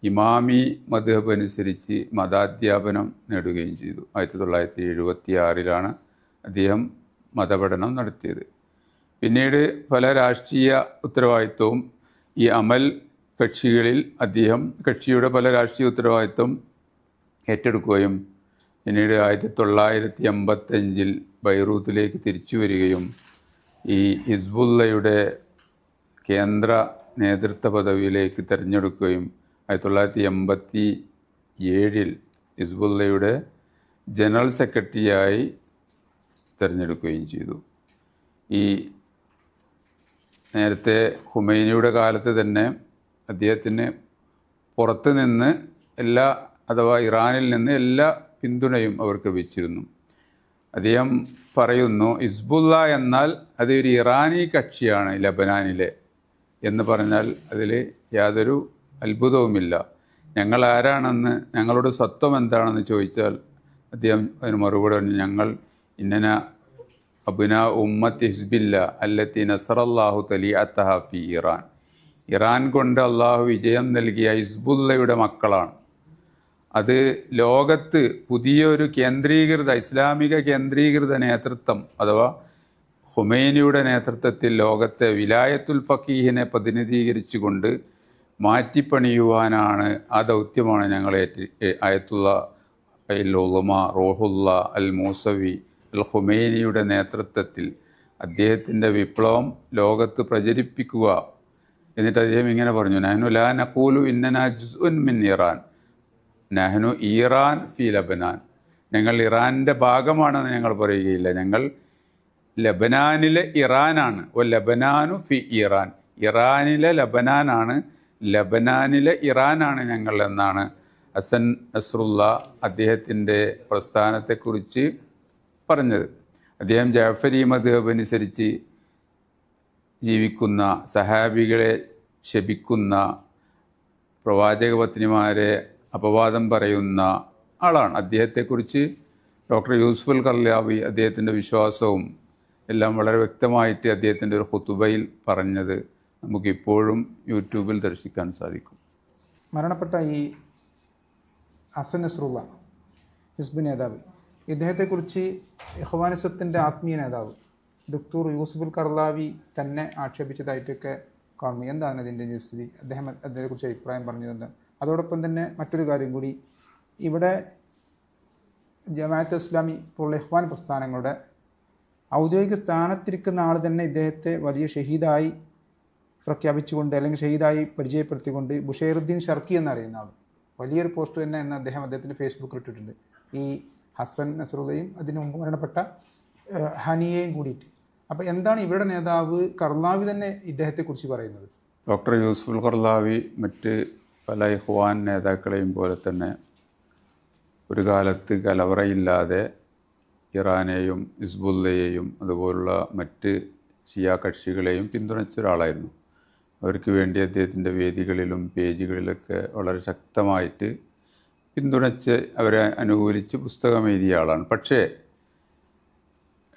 ഇമാമി മദ്ഹബ് അനുസരിച്ച് മതാധ്യാപനം നേടുകയും ചെയ്തു. 1976 അദ്ദേഹം മതപഠനം നടത്തിയത്. പിന്നീട് പല രാഷ്ട്രീയ ഉത്തരവാദിത്വവും ഈ അമൽ കക്ഷിയുടെ പല രാഷ്ട്രീയ ഉത്തരവാദിത്വം ഏറ്റെടുക്കുകയും പിന്നീട് 1985 ബൈറൂത്തിലേക്ക് തിരിച്ചു വരികയും ഈ ഹിസ്ബുല്ലയുടെ കേന്ദ്ര നേതൃത്വ പദവിയിലേക്ക് തിരഞ്ഞെടുക്കുകയും 1987 ഹിസ്ബുല്ലയുടെ ജനറൽ സെക്രട്ടറിയായി തിരഞ്ഞെടുക്കുകയും ചെയ്തു. ഈ നേരത്തെ ഖുമൈനിയുടെ കാലത്ത് തന്നെ അദ്ദേഹത്തിന് പുറത്ത് നിന്ന് അഥവാ ഇറാനിൽ നിന്ന് എല്ലാ പിന്തുണയും അവർക്ക് ലഭിച്ചിരുന്നു. അദ്ദേഹം പറയുന്നു, ഹിസ്ബുല്ല എന്നാൽ അതൊരു ഇറാനി കക്ഷിയാണ് ലബനാനിലെ എന്ന് പറഞ്ഞാൽ അതിൽ യാതൊരു അത്ഭുതവുമില്ല. ഞങ്ങൾ ആരാണെന്ന്, ഞങ്ങളുടെ സ്വത്വം എന്താണെന്ന് ചോദിച്ചാൽ അദ്ദേഹം അതിന് മറുപടി പറഞ്ഞു, ഞങ്ങൾ ഇന്നന അബ്ന ഉമ്മത്ത് ഹിസ്ബില്ല അല്ലത്തി നസറല്ലാഹു തലിഅത്തഹ ഫി ഇറാൻ. ഇറാൻ കൊണ്ട് അള്ളാഹു വിജയം നൽകിയ ഹിസ്ബുല്ലയുടെ മക്കളാണ്. അത് ലോകത്ത് പുതിയൊരു ഇസ്ലാമിക കേന്ദ്രീകൃത നേതൃത്വം, അഥവാ ഖുമൈനിയുടെ നേതൃത്വത്തിൽ ലോകത്തെ വിലായത്തുൽ ഫഖീഹിനെ പ്രതിനിധീകരിച്ചുകൊണ്ട് മാറ്റിപ്പണിയുവാനാണ് ആ ദൗത്യമാണ് ഞങ്ങൾ ആയത്തുള്ള ഉലമ റൂഹുല്ല അൽ മൂസവി അൽ ഖുമൈനിയുടെ നേതൃത്വത്തിൽ അദ്ദേഹത്തിൻ്റെ വിപ്ലവം ലോകത്ത് പ്രചരിപ്പിക്കുക. എന്നിട്ട് അദ്ദേഹം ഇങ്ങനെ പറഞ്ഞു, നഹ്നു ലാ നഖൂലു ഇന്നനാ ജുസ്ഉൻ മിൻ ഇറാൻ, നഹ്നു ഇറാൻ ഫി ലബനാൻ. ഞങ്ങൾ ഇറാൻ്റെ ഭാഗമാണെന്ന് ഞങ്ങൾ പറയുകയില്ല, ഞങ്ങൾ ലബനാനിലെ ഇറാനാണ്. ലബനാനു ഫി ഇറാൻ, ഇറാനിലെ ലബനാനാണ്, ലബനാനിലെ ഇറാനാണ് ഞങ്ങൾ എന്നാണ് ഹസൻ നസ്രുല്ല അദ്ദേഹത്തിൻ്റെ പ്രസ്ഥാനത്തെക്കുറിച്ച് പറഞ്ഞത്. അദ്ദേഹം ജഅഫരി മദ്ഹബ് അനുസരിച്ച് ജീവിക്കുന്ന, സഹാബികളെ ശപിക്കുന്ന, പ്രവാചക പത്നിമാരെ അപവാദം പറയുന്ന ആളാണ്. അദ്ദേഹത്തെക്കുറിച്ച് ഡോക്ടർ യൂസുഫുൽ ഖർലാവി അദ്ദേഹത്തിൻ്റെ വിശ്വാസവും എല്ലാം വളരെ വ്യക്തമായിട്ട് അദ്ദേഹത്തിൻ്റെ ഒരു ഖുതുബയിൽ പറഞ്ഞത് നമുക്കിപ്പോഴും യൂട്യൂബിൽ ദർശിക്കാൻ സാധിക്കും. മരണപ്പെട്ട ഈ ഹസൻ നസ്രുല്ല ഹിസ്ബ് നേതാവ്, ഇദ്ദേഹത്തെക്കുറിച്ച് ഇഖ്വാനിസത്തിൻ്റെ ആത്മീയ നേതാവ് ഡോക്ടർ യൂസുഫുൽ കർലാവി തന്നെ ആക്ഷേപിച്ചതായിട്ടൊക്കെ കാണുന്നു. എന്താണ് ഇതിൻ്റെ സ്ഥിതി? അദ്ദേഹം അതിനെക്കുറിച്ച് അഭിപ്രായം പറഞ്ഞതുണ്ട്. അതോടൊപ്പം തന്നെ മറ്റൊരു കാര്യം കൂടി, ഇവിടെ ജമാഅത്ത് ഇസ്ലാമി പോലുള്ള ഇഖ്വാൻ പ്രസ്ഥാനങ്ങളുടെ ഔദ്യോഗിക സ്ഥാനത്തിരിക്കുന്ന ആൾ തന്നെ ഇദ്ദേഹത്തെ വലിയ ഷഹീദായി പ്രഖ്യാപിച്ചുകൊണ്ട് അല്ലെങ്കിൽ ഷഹീദായി പരിചയപ്പെടുത്തിക്കൊണ്ട് ബുഷൈറുദ്ദീൻ ഷർക്കി എന്നറിയുന്ന ആൾ വലിയൊരു പോസ്റ്റ് തന്നെ എന്ന് അദ്ദേഹത്തിൻ്റെ ഫേസ്ബുക്കിൽ ഇട്ടിട്ടുണ്ട്. ഈ ഹസൻ നസ്രുള്ളയും അതിനു മുമ്പ് മരണപ്പെട്ട ഹനിയയും കൂടിയിട്ട്. അപ്പോൾ എന്താണ് ഇവരുടെ നേതാവ് കർലാവി തന്നെ ഇദ്ദേഹത്തെക്കുറിച്ച് പറയുന്നത്? ഡോക്ടർ യൂസുഫുൽ കർലാവി മറ്റ് പല ഇഖ്വാൻ നേതാക്കളെയും പോലെ തന്നെ ഒരു കാലത്ത് കലവറയില്ലാതെ ഇറാനെയും ഹിസ്ബുള്ളയെയും അതുപോലുള്ള മറ്റ് ഷിയ കക്ഷികളെയും പിന്തുണച്ച ഒരാളായിരുന്നു. അവർക്ക് വേണ്ടി അദ്ദേഹത്തിൻ്റെ വേദികളിലും പേജുകളിലൊക്കെ വളരെ ശക്തമായിട്ട് പിന്തുണച്ച് അവരെ അനുകൂലിച്ച് പുസ്തകം എഴുതിയ ആളാണ്. പക്ഷേ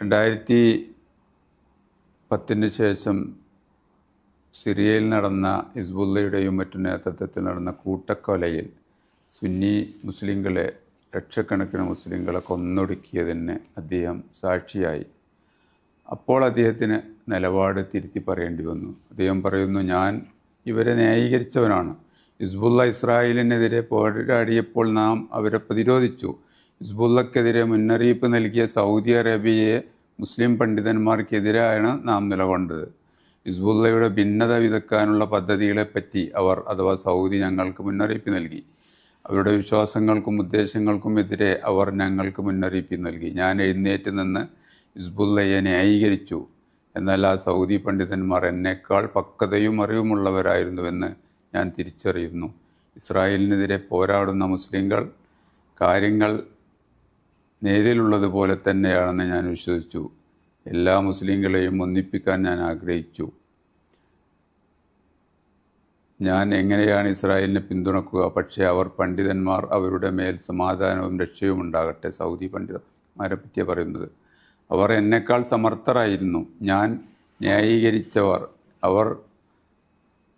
2010 ശേഷം സിറിയയിൽ നടന്ന ഹിസ്ബുള്ളയുടെയും മറ്റു നേതൃത്വത്തിൽ നടന്ന കൂട്ടക്കൊലയിൽ സുന്നി മുസ്ലിങ്ങളെ, ലക്ഷക്കണക്കിന് മുസ്ലിങ്ങളെ കൊന്നൊടുക്കിയതിന് അദ്ദേഹം സാക്ഷിയായി. അപ്പോൾ അദ്ദേഹത്തിന് നിലപാട് തിരുത്തി പറയേണ്ടി വന്നു. അദ്ദേഹം പറയുന്നു, ഞാൻ ഇവരെ ന്യായീകരിച്ചവനാണ്. ഹിസ്ബുള്ള ഇസ്രായേലിനെതിരെ പോരാടിയപ്പോൾ നാം അവരെ പ്രതിരോധിച്ചു. ഹിസ്ബുള്ളക്കെതിരെ മുന്നറിയിപ്പ് നൽകിയ സൗദി അറേബ്യയെ മുസ്ലിം പണ്ഡിതന്മാർക്കെതിരെയാണ് നാം നിലകൊണ്ടത്. ഹിസ്ബുള്ളയുടെ ഭിന്നത വിതക്കാനുള്ള പദ്ധതികളെപ്പറ്റി അഥവാ സൗദി ഞങ്ങൾക്ക് മുന്നറിയിപ്പ് നൽകി. അവരുടെ വിശ്വാസങ്ങൾക്കും ഉദ്ദേശങ്ങൾക്കും എതിരെ അവർ ഞങ്ങൾക്ക് മുന്നറിയിപ്പ് നൽകി. ഞാൻ എഴുന്നേറ്റ് നിന്ന് ഹിസ്ബുള്ളയെ ന്യായീകരിച്ചു. എന്നാൽ ആ സൗദി പണ്ഡിതന്മാർ എന്നേക്കാൾ പക്വതയും അറിവുമുള്ളവരായിരുന്നുവെന്ന് ഞാൻ തിരിച്ചറിയുന്നു. ഇസ്രായേലിനെതിരെ പോരാടുന്ന മുസ്ലിങ്ങൾ കാര്യങ്ങൾ നേരിലുള്ളതുപോലെ തന്നെയാണെന്ന് ഞാൻ വിശ്വസിച്ചു. എല്ലാ മുസ്ലിങ്ങളെയും ഒന്നിപ്പിക്കാൻ ഞാൻ ആഗ്രഹിച്ചു. ഞാൻ എങ്ങനെയാണ് ഇസ്രായേലിനെ പിന്തുണക്കുക? പക്ഷേ അവർ പണ്ഡിതന്മാർ അവരുടെ മേൽ സമാധാനവും രക്ഷയും ഉണ്ടാകട്ടെ. സൗദി പണ്ഡിതന്മാരെ പറ്റിയാണ് പറയുന്നത്. അവർ എന്നെക്കാൾ സമർത്ഥരായിരുന്നു. ഞാൻ ന്യായീകരിച്ചവർ. അവർ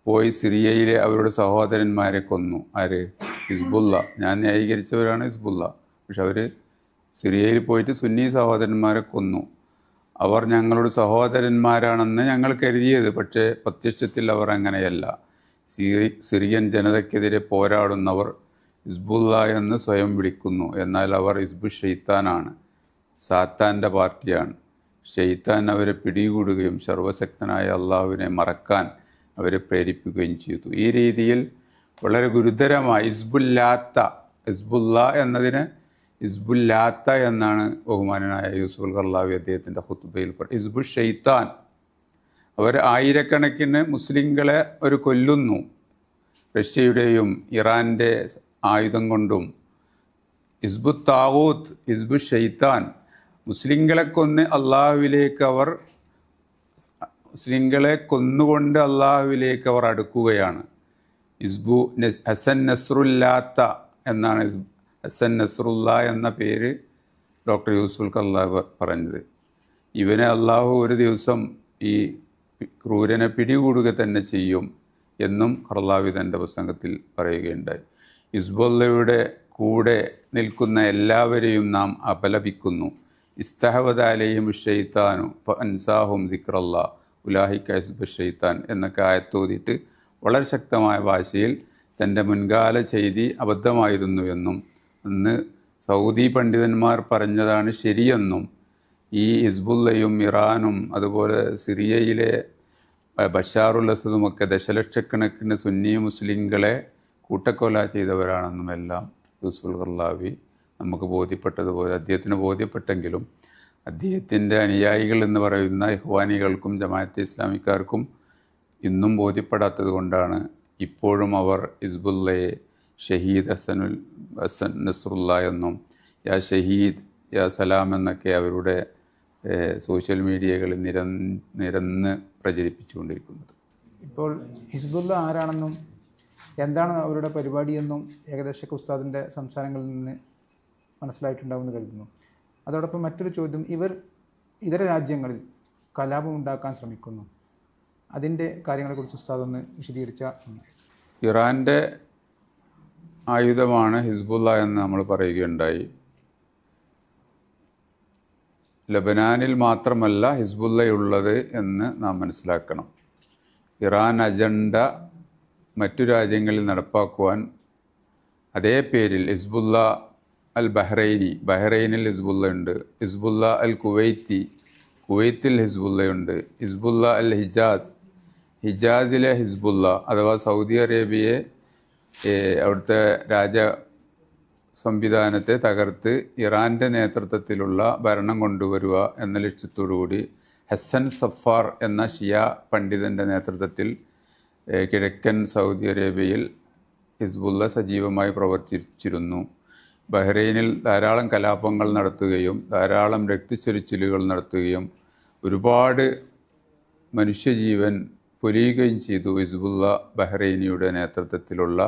പോയി സിറിയയിലെ അവരുടെ സഹോദരന്മാരെ കൊന്നു. ആര്? ഹിസ്ബുള്ള. ഞാൻ ന്യായീകരിച്ചവരാണ് ഹിസ്ബുള്ള. പക്ഷെ അവർ സിറിയയിൽ പോയിട്ട് സുന്നി സഹോദരന്മാരെ കൊന്നു. അവർ ഞങ്ങളുടെ സഹോദരന്മാരാണെന്ന് ഞങ്ങൾ കരുതിയത്. പക്ഷേ പ്രത്യക്ഷത്തിൽ അവർ അങ്ങനെയല്ല. സിറിയൻ ജനതയ്ക്കെതിരെ പോരാടുന്നവർ ഹിസ്ബുള്ള എന്ന് സ്വയം വിളിക്കുന്നു. എന്നാൽ അവർ ഹിസ്ബു ഷെയ്ത്താനാണ്, സാത്താൻ്റെ പാർട്ടിയാണ്. ഷെയ്ത്താൻ അവരെ പിടികൂടുകയും സർവശക്തനായ അള്ളാഹുവിനെ മറക്കാൻ അവരെ പ്രേരിപ്പിക്കുകയും ചെയ്തു. ഈ രീതിയിൽ വളരെ ഗുരുതരമായി ഹിസ്ബുള്ള എന്നതിന് ഹിസ്ബുല്ലാത്ത എന്നാണ് ബഹുമാനനായ യൂസുഫുൽ കർലാവി അദ്ദേഹത്തിൻ്റെ ഖുത്ബയിൽ പറഞ്ഞത്. ഹിസ്ബു ഷെയ്ത്താൻ. അവർ ആയിരക്കണക്കിന് മുസ്ലിങ്ങളെ അവർ കൊല്ലുന്നു. റഷ്യയുടെയും ഇറാൻ്റെ ആയുധം കൊണ്ടും. ഹിസ്ബു താവൂത്ത്, ഹിസ്ബു ഷെയ്ത്താൻ. മുസ്ലിങ്ങളെ കൊന്ന് അള്ളാഹുവിലേക്ക് മുസ്ലിങ്ങളെ കൊന്നുകൊണ്ട് അള്ളാഹുവിലേക്ക് അവർ അടുക്കുകയാണ്. ഹിസ്ബു ഹസൻ നസ്രുല്ലാത്ത എന്നാണ് ഹസൻ നസ്രുല്ല എന്ന പേര് ഡോക്ടർ യൂസുഫുൽ കർലാവി പറഞ്ഞത്. ഇവനെ അള്ളാഹു ഒരു ദിവസം ഈ ക്രൂരനെ പിടികൂടുക തന്നെ ചെയ്യും എന്നും കർലാവി തൻ്റെ പ്രസംഗത്തിൽ പറയുകയുണ്ടായി. ഹിസ്ബുള്ളയുടെ കൂടെ നിൽക്കുന്ന എല്ലാവരെയും നാം അപലപിക്കുന്നു. ഇസ്തഹവദ അലൈഹിം ഷെയ്ത്താനു ഫഅൻസാഹും ദിക്റല്ലാ ഉലാഹിക ഹിസ്ബു ഷെയ്ത്താൻ എന്നൊക്കെ ആയത്തോതിയിട്ട് വളരെ ശക്തമായ ഭാഷയിൽ തൻ്റെ മുൻകാല ചെയ്തി അബദ്ധമായിരുന്നുവെന്നും അന്ന് സൗദി പണ്ഡിതന്മാർ പറഞ്ഞതാണ് ശരിയെന്നും ഈ ഹിസ്ബുള്ളയും ഇറാനും അതുപോലെ സിറിയയിലെ ബഷാറുൽ അസദുമൊക്കെ ദശലക്ഷക്കണക്കിന് സുന്നി മുസ്ലിങ്ങളെ കൂട്ടക്കൊല ചെയ്തവരാണെന്നുമെല്ലാം യൂസുഫുൽ കർലാവി നമുക്ക് ബോധ്യപ്പെട്ടതുപോലെ അദ്ദേഹത്തിന് ബോധ്യപ്പെട്ടെങ്കിലും അദ്ദേഹത്തിൻ്റെ അനുയായികൾ എന്ന് പറയുന്ന ഇഖ്വാനികൾക്കും ജമാഅത്തെ ഇസ്ലാമിക്കാർക്കും ഇന്നും ബോധ്യപ്പെടാത്തത് കൊണ്ടാണ് ഇപ്പോഴും അവർ ഹിസ്ബുള്ളയെ ഷഹീദ് ഹസൻ നസ്രുല്ല എന്നും യാ ഷഹീദ് യാ സലാം എന്നൊക്കെ അവരുടെ സോഷ്യൽ മീഡിയകളിൽ നിരന്ന് പ്രചരിപ്പിച്ചുകൊണ്ടിരിക്കുന്നത്. ഇപ്പോൾ ഹിസ്ബുള്ള ആരാണെന്നും എന്താണ് അവരുടെ പരിപാടിയെന്നും ഏകദേശം ഉസ്താദിൻ്റെ സംസാരങ്ങളിൽ നിന്ന് മനസ്സിലായിട്ടുണ്ടാവുമെന്ന് കരുതുന്നു. അതോടൊപ്പം മറ്റൊരു ചോദ്യം, ഇവർ ഇതര രാജ്യങ്ങളിൽ കലാപം ഉണ്ടാക്കാൻ ശ്രമിക്കുന്നു. അതിൻ്റെ കാര്യങ്ങളെക്കുറിച്ച് ഉസ്താദ് ഒന്ന് വിശദീകരിച്ചാൽ. ഇറാൻ്റെ ആയുധമാണ് ഹിസ്ബുള്ള എന്ന് നമ്മൾ പറയുകയുണ്ടായി. ലബനാനിൽ മാത്രമല്ല ഹിസ്ബുള്ളയുള്ളത് എന്ന് നാം മനസ്സിലാക്കണം. ഇറാൻ അജണ്ട മറ്റു രാജ്യങ്ങളിൽ നടപ്പാക്കുവാൻ അതേ പേരിൽ ഹിസ്ബുള്ള അൽ ബഹ്റൈനി, ബഹ്റൈനിൽ ഹിസ്ബുള്ള ഉണ്ട്. ഹിസ്ബുള്ള അൽ കുവൈത്തി, കുവൈത്തിൽ ഹിസ്ബുള്ളയുണ്ട്. ഹിസ്ബുള്ള അൽ ഹിജാസ്, ഹിജാസിലെ ഹിസ്ബുള്ള അഥവാ സൗദി അറേബ്യയെ അവിടുത്തെ സംവിധാനത്തെ തകർത്ത് ഇറാൻ്റെ നേതൃത്വത്തിലുള്ള ഭരണം കൊണ്ടുവരിക എന്ന ലക്ഷ്യത്തോടുകൂടി ഹസൻ സഫാർ എന്ന ഷിയ പണ്ഡിതൻ്റെ നേതൃത്വത്തിൽ കിഴക്കൻ സൗദി അറേബ്യയിൽ ഹിസ്ബുള്ള സജീവമായി പ്രവർത്തിച്ചിരുന്നു. ബഹ്റൈനിൽ ധാരാളം കലാപങ്ങൾ നടത്തുകയും ധാരാളം രക്തച്ചൊരിച്ചിലുകൾ നടത്തുകയും ഒരുപാട് മനുഷ്യജീവൻ പൊലിയുകയും ചെയ്തു ഹിസ്ബുള്ള ബഹ്റൈനിയുടെ നേതൃത്വത്തിലുള്ള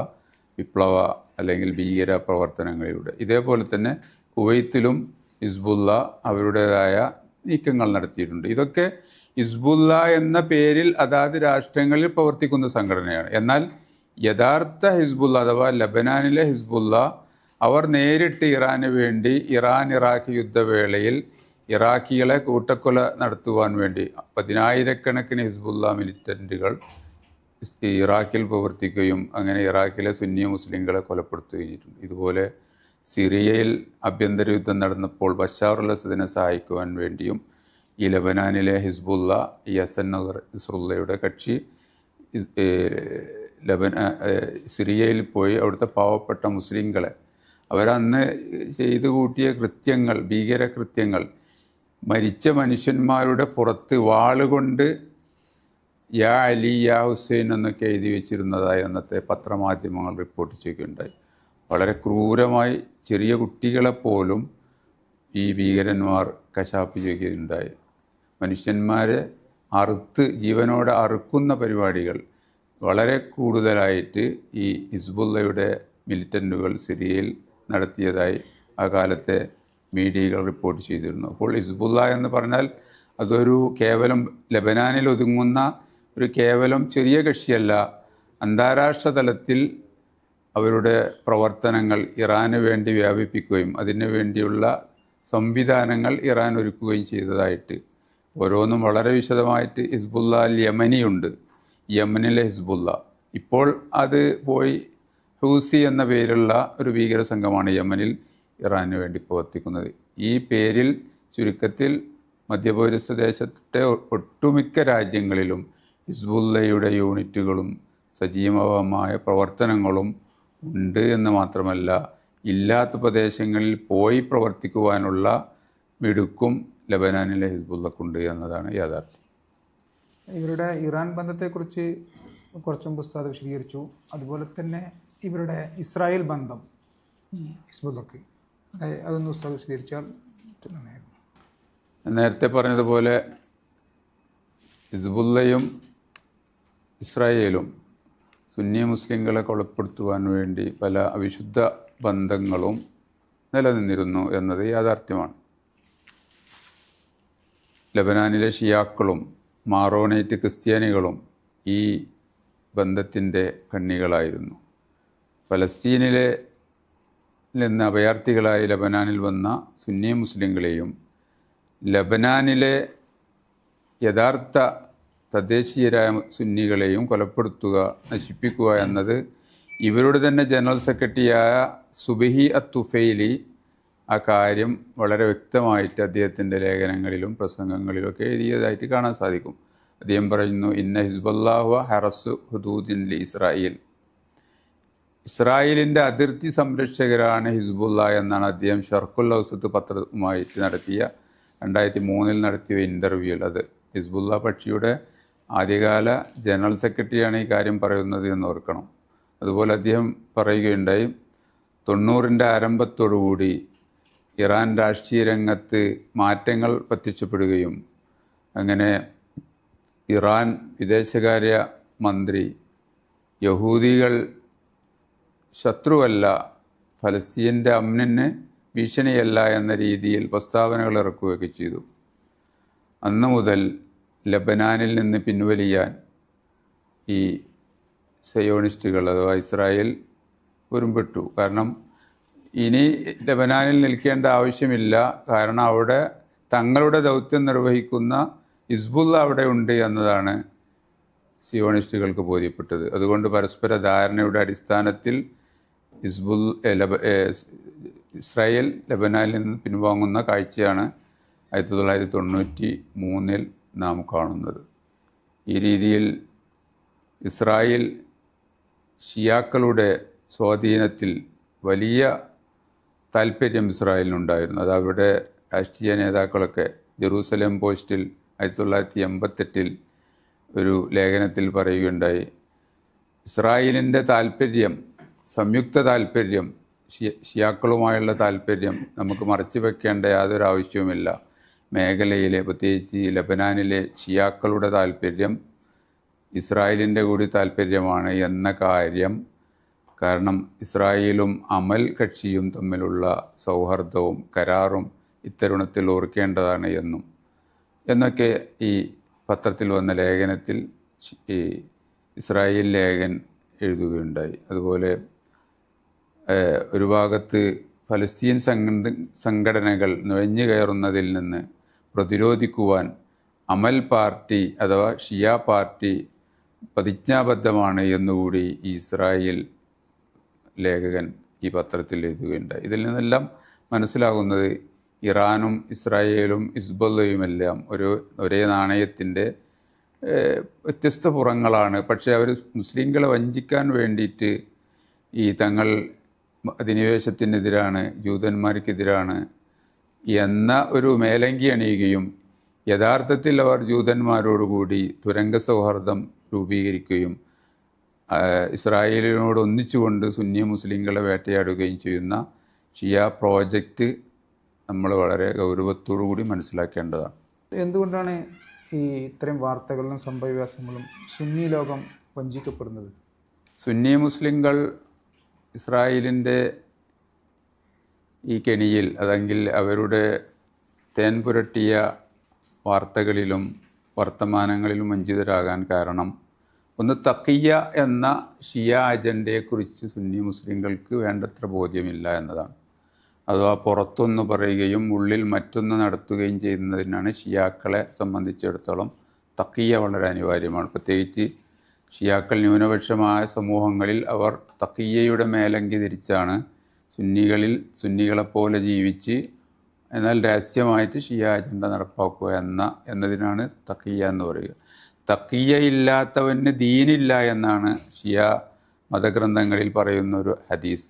വിപ്ലവ അല്ലെങ്കിൽ ഭീകര പ്രവർത്തനങ്ങളിലൂടെ. ഇതേപോലെ തന്നെ കുവൈത്തിലും ഹിസ്ബുള്ള അവരുടേതായ നീക്കങ്ങൾ നടത്തിയിട്ടുണ്ട്. ഇതൊക്കെ ഹിസ്ബുള്ള എന്ന പേരിൽ അതാത് രാഷ്ട്രങ്ങളിൽ പ്രവർത്തിക്കുന്ന സംഘടനയാണ്. എന്നാൽ യഥാർത്ഥ ഹിസ്ബുള്ള അഥവാ ലബനാനിലെ ഹിസ്ബുള്ള അവർ നേരിട്ട് ഇറാന് വേണ്ടി ഇറാൻ ഇറാഖ് യുദ്ധവേളയിൽ ഇറാഖികളെ കൂട്ടക്കൊല നടത്തുവാൻ വേണ്ടി 10,000-കണക്കിന് ഹിസ്ബുള്ള മിലിറ്റൻറ്റുകൾ ഇറാഖിൽ പ്രവർത്തിക്കുകയും അങ്ങനെ ഇറാഖിലെ സുന്നി മുസ്ലിങ്ങളെ കൊലപ്പെടുത്തുകയും ചെയ്തിട്ടുണ്ട്. ഇതുപോലെ സിറിയയിൽ ആഭ്യന്തര യുദ്ധം നടന്നപ്പോൾ ബഷാറുൽ അസദിനെ സഹായിക്കുവാൻ വേണ്ടിയും ഈ ലബനാനിലെ ഹിസ്ബുള്ള, ഈ ഹസൻ നസ്രുള്ളയുടെ കക്ഷി സിറിയയിൽ പോയി അവിടുത്തെ പാവപ്പെട്ട മുസ്ലിങ്ങളെ അവരന്ന് ചെയ്തു കൂട്ടിയ കൃത്യങ്ങൾ, ഭീകര കൃത്യങ്ങൾ, മരിച്ച മനുഷ്യന്മാരുടെ പുറത്ത് വാളുകൊണ്ട് യാ അലി യാ ഹുസൈൻ എന്നൊക്കെ എഴുതി വെച്ചിരുന്നതായി അന്നത്തെ പത്രമാധ്യമങ്ങൾ റിപ്പോർട്ട് ചെയ്യുകയുണ്ടായി. വളരെ ക്രൂരമായി ചെറിയ കുട്ടികളെപ്പോലും ഈ ഭീകരന്മാർ കശാപ്പ് ചെയ്യുകയുണ്ടായി. മനുഷ്യന്മാരെ ജീവനോടെ അറുക്കുന്ന പരിപാടികൾ വളരെ കൂടുതലായിട്ട് ഈ ഹിസ്ബുള്ളയുടെ മിലിറ്റൻറ്റുകൾ സിറിയയിൽ നടത്തിയതായി ആ കാലത്തെ മീഡിയകൾ റിപ്പോർട്ട് ചെയ്തിരുന്നു. അപ്പോൾ ഹിസ്ബുള്ള എന്ന് പറഞ്ഞാൽ അതൊരു കേവലം ലബനാനിൽ ഒതുങ്ങുന്ന ഒരു കേവലം ചെറിയ കക്ഷിയല്ല. അന്താരാഷ്ട്ര തലത്തിൽ അവരുടെ പ്രവർത്തനങ്ങൾ ഇറാന് വേണ്ടി വ്യാപിപ്പിക്കുകയും അതിനു വേണ്ടിയുള്ള സംവിധാനങ്ങൾ ഇറാൻ ഒരുക്കുകയും ചെയ്തതായിട്ട് ഓരോന്നും വളരെ വിശദമായിട്ട് ഹിസ്ബുള്ള അൽ യമനിയുണ്ട്, യമനിലെ ഹിസ്ബുള്ള. ഇപ്പോൾ അത് പോയി ഹൂസി എന്ന പേരുള്ള ഒരു ഭീകര സംഘമാണ് യമനിൽ ഇറാന് വേണ്ടി പ്രവർത്തിക്കുന്നത്. ഈ പേരിൽ ചുരുക്കത്തിൽ മധ്യപൗരസ്ത്യ ദേശത്തെ ഒട്ടുമിക്ക രാജ്യങ്ങളിലും ഹിസ്ബുള്ളയുടെ യൂണിറ്റുകളും സജീവമായ പ്രവർത്തനങ്ങളും ഉണ്ട് എന്ന് മാത്രമല്ല, ഇല്ലാത്ത പ്രദേശങ്ങളിൽ പോയി പ്രവർത്തിക്കുവാനുള്ള മിടുക്കും ലബനാനിലെ ഹിസ്ബുള്ളക്കുണ്ട് എന്നതാണ് യാഥാർത്ഥ്യം. ഇവരുടെ ഇറാൻ ബന്ധത്തെക്കുറിച്ച് കുറച്ചും ഉസ്താദ് വിശദീകരിച്ചു. അതുപോലെ തന്നെ ഇവരുടെ ഇസ്രായേൽ ബന്ധം ഈ ഹിസ്ബുള്ളക്ക് അതൊന്ന് ഉസ്താദ് വിശദീകരിച്ചാൽ നന്നായിരുന്നു. നേരത്തെ പറഞ്ഞതുപോലെ ഹിസ്ബുള്ളയും ഇസ്രായേലും സുന്നി മുസ്ലിങ്ങളെ കൊലപ്പെടുത്തുവാൻ വേണ്ടി പല അവിശുദ്ധ ബന്ധങ്ങളും നിലനിന്നിരുന്നു എന്നത് യാഥാർത്ഥ്യമാണ്. ലബനാനിലെ ഷിയാക്കളും മാറോണേറ്റ് ക്രിസ്ത്യാനികളും ഈ ബന്ധത്തിൻ്റെ കണ്ണികളായിരുന്നു. ഫലസ്തീനിലെ നിന്ന് അഭയാർത്ഥികളായി ലബനാനിൽ വന്ന സുന്നി മുസ്ലിങ്ങളെയും ലബനാനിലെ യഥാർത്ഥ തദ്ദേശീയരായ സുന്നികളെയും കൊലപ്പെടുത്തുക, നശിപ്പിക്കുക എന്നത് ഇവരുടെ തന്നെ ജനറൽ സെക്രട്ടറിയായ സുബഹി അത്തുഫൈലി ആ കാര്യം വളരെ വ്യക്തമായിട്ട് അദ്ദേഹത്തിൻ്റെ ലേഖനങ്ങളിലും പ്രസംഗങ്ങളിലൊക്കെ എഴുതിയതായിട്ട് കാണാൻ സാധിക്കും. അദ്ദേഹം പറയുന്നു, ഇന്ന ഹിസ്ബുല്ലാഹു ഹറസു ഹുദൂദിൻ ലി ഇസ്രായേൽ, ഇസ്രായേലിൻ്റെ അതിർത്തി സംരക്ഷകരാണ് ഹിസ്ബുള്ള എന്നാണ് അദ്ദേഹം ഷർഖുൽ ഔസത്ത് പത്രവുമായിട്ട് നടത്തിയ 2003 നടത്തിയ ഇൻ്റർവ്യൂവിൽ, അത് ഹിസ്ബുള്ള പക്ഷിയുടെ ആദ്യകാല ജനറൽ സെക്രട്ടറിയാണ് ഈ കാര്യം പറയുന്നത് എന്ന് ഓർക്കണം. അതുപോലെ അദ്ദേഹം പറയുകയുണ്ടായി, 90ൻ്റെ ആരംഭത്തോടുകൂടി ഇറാൻ രാഷ്ട്രീയ രംഗത്ത് മാറ്റങ്ങൾ പ്രത്യക്ഷപ്പെടുകയും അങ്ങനെ ഇറാൻ വിദേശകാര്യ മന്ത്രി യഹൂദികൾ ശത്രുവല്ല, ഫലസ്തീൻ്റെ അമ്നിന് ഭീഷണിയല്ല എന്ന രീതിയിൽ പ്രസ്താവനകൾ ഇറക്കുകയൊക്കെ ചെയ്തു. അന്നു മുതൽ ലബനാനിൽ നിന്ന് പിൻവലിയാൻ ഈ സയോണിസ്റ്റുകൾ അഥവാ ഇസ്രായേൽ ഒരുമ്പെട്ടു. കാരണം ഇനി ലബനാനിൽ നിൽക്കേണ്ട ആവശ്യമില്ല, കാരണം അവിടെ തങ്ങളുടെ ദൗത്യം നിർവഹിക്കുന്ന ഹിസ്ബുള്ള അവിടെ ഉണ്ട് എന്നതാണ് സിയോണിസ്റ്റുകൾക്ക് ബോധ്യപ്പെട്ടത്. അതുകൊണ്ട് പരസ്പര ധാരണയുടെ അടിസ്ഥാനത്തിൽ ഇസ്രായേൽ ലബനാനിൽ നിന്ന് പിൻവാങ്ങുന്ന കാഴ്ചയാണ് 1993 നാം കാണുന്നത്. ഈ രീതിയിൽ ഇസ്രായേൽ ഷിയാക്കളുടെ സ്വാധീനത്തിൽ വലിയ താല്പര്യം ഇസ്രായേലിനുണ്ടായിരുന്നു. അത് അവരുടെ രാഷ്ട്രീയ നേതാക്കളൊക്കെ ജെറൂസലേം പോസ്റ്റിൽ 1988 ഒരു ലേഖനത്തിൽ പറയുകയുണ്ടായി, ഇസ്രായേലിൻ്റെ താല്പര്യം, സംയുക്ത താല്പര്യം, ഷിയാക്കളുമായുള്ള താല്പര്യം നമുക്ക് മറച്ചു വെക്കേണ്ട യാതൊരു ആവശ്യവുമില്ല. മേഖലയിലെ, പ്രത്യേകിച്ച് ലബനാനിലെ ഷിയാക്കളുടെ താല്പര്യം ഇസ്രായേലിൻ്റെ കൂടി താല്പര്യമാണ് എന്ന കാര്യം, കാരണം ഇസ്രായേലും അമൽ കക്ഷിയും തമ്മിലുള്ള സൗഹാർദ്ദവും കരാറും ഇത്തരുണത്തിൽ ഓർക്കേണ്ടതാണ് എന്നൊക്കെ ഈ പത്രത്തിൽ വന്ന ലേഖനത്തിൽ ഈ ഇസ്രായേൽ ലേഖൻ എഴുതുകയുണ്ടായി. അതുപോലെ ഒരു ഭാഗത്ത് ഫലസ്തീൻ സംഘടനകൾ നുഴഞ്ഞു കയറുന്നതിൽ നിന്ന് പ്രതിരോധിക്കുവാൻ അമൽ പാർട്ടി അഥവാ ഷിയ പാർട്ടി പ്രതിജ്ഞാബദ്ധമാണ് എന്നുകൂടി ഈ ഇസ്രായേൽ ലേഖകൻ ഈ പത്രത്തിൽ എഴുതുകയുണ്ടായി. ഇതിൽ നിന്നെല്ലാം മനസ്സിലാകുന്നത് ഇറാനും ഇസ്രായേലും ഹിസ്ബുള്ളയുമെല്ലാം ഒരേ നാണയത്തിൻ്റെ വ്യത്യസ്ത പുറങ്ങളാണ്. പക്ഷേ അവർ മുസ്ലിങ്ങളെ വഞ്ചിക്കാൻ വേണ്ടിയിട്ട് ഈ തങ്ങൾ അധിനിവേശത്തിനെതിരാണ്, ജൂതന്മാർക്കെതിരാണ് എന്ന ഒരു മേലങ്കി അണിയുകയും യഥാർത്ഥത്തിൽ അവർ ജൂതന്മാരോടുകൂടി തുരങ്ക സൗഹാർദ്ദം രൂപീകരിക്കുകയും ഇസ്രായേലിനോട് ഒന്നിച്ചുകൊണ്ട് സുന്നി മുസ്ലിങ്ങളെ വേട്ടയാടുകയും ചെയ്യുന്ന ഷിയ പ്രോജക്റ്റ് നമ്മൾ വളരെ ഗൗരവത്തോടു കൂടി മനസ്സിലാക്കേണ്ടതാണ്. എന്തുകൊണ്ടാണ് ഈ ഇത്തരം വാർത്തകളിലും സംഭവവികാസങ്ങളും സുന്നി ലോകം വഞ്ചിക്കപ്പെടുന്നത്? സുന്നി മുസ്ലിങ്ങൾ ഇസ്രായേലിൻ്റെ ഈ കെണിയിൽ, അതെങ്കിൽ അവരുടെ തേൻ പുരട്ടിയ വാർത്തകളിലും വർത്തമാനങ്ങളിലും വഞ്ചിതരാകാൻ കാരണം ഒന്ന്, തഖിയ എന്ന ഷിയ അജണ്ടയെക്കുറിച്ച് സുന്നി മുസ്ലിങ്ങൾക്ക് വേണ്ടത്ര ബോധ്യമില്ല എന്നതാണ്. അഥവാ പുറത്തൊന്ന് പറയുകയും ഉള്ളിൽ മറ്റൊന്ന് നടത്തുകയും ചെയ്യുന്നതിനാണ് ഷിയാക്കളെ സംബന്ധിച്ചിടത്തോളം തഖിയ വളരെ അനിവാര്യമാണ്. പ്രത്യേകിച്ച് ഷിയാക്കൾ ന്യൂനപക്ഷമായ സമൂഹങ്ങളിൽ അവർ തഖിയയുടെ മേലങ്കി ധരിച്ചാണ് സുന്നികളെപ്പോലെ ജീവിച്ച് എന്നാൽ രഹസ്യമായിട്ട് ഷിയ അജണ്ട നടപ്പാക്കുക എന്നതിനാണ് തഖിയ എന്ന് പറയുക. തഖിയ ഇല്ലാത്തവന് ദീനില്ല എന്നാണ് ഷിയ മതഗ്രന്ഥങ്ങളിൽ പറയുന്ന ഒരു ഹദീസ്.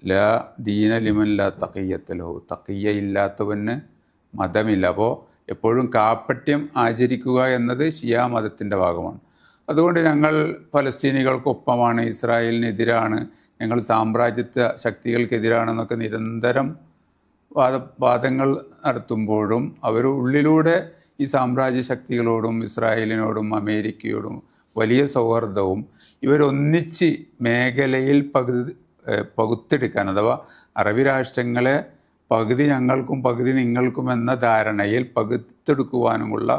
ലാ ദീന ലിമൻ ലാ തഖിയ്യത ലഹു, തഖിയ ഇല്ലാത്തവന് മതമില്ല. അപ്പോൾ എപ്പോഴും കാപ്പട്യം ആചരിക്കുക എന്നത് ഷിയ മതത്തിൻ്റെ ഭാഗമാണ്. അതുകൊണ്ട് ഞങ്ങൾ ഫലസ്തീനികൾക്കൊപ്പമാണ്, ഇസ്രായേലിനെതിരാണ്, ഞങ്ങൾ സാമ്രാജ്യത്വ ശക്തികൾക്കെതിരാണെന്നൊക്കെ നിരന്തരം വാദങ്ങൾ നടത്തുമ്പോഴും അവർ ഉള്ളിലൂടെ ഈ സാമ്രാജ്യ ശക്തികളോടും ഇസ്രായേലിനോടും അമേരിക്കയോടും വലിയ സൗഹാർദ്ദവും ഇവരൊന്നിച്ച് മേഖലയിൽ പകുത്തെടുക്കാൻ, അഥവാ അറബി രാഷ്ട്രങ്ങളെ പകുതി ഞങ്ങൾക്കും പകുതി നിങ്ങൾക്കും എന്ന ധാരണയിൽ പകുത്തെടുക്കുവാനുമുള്ള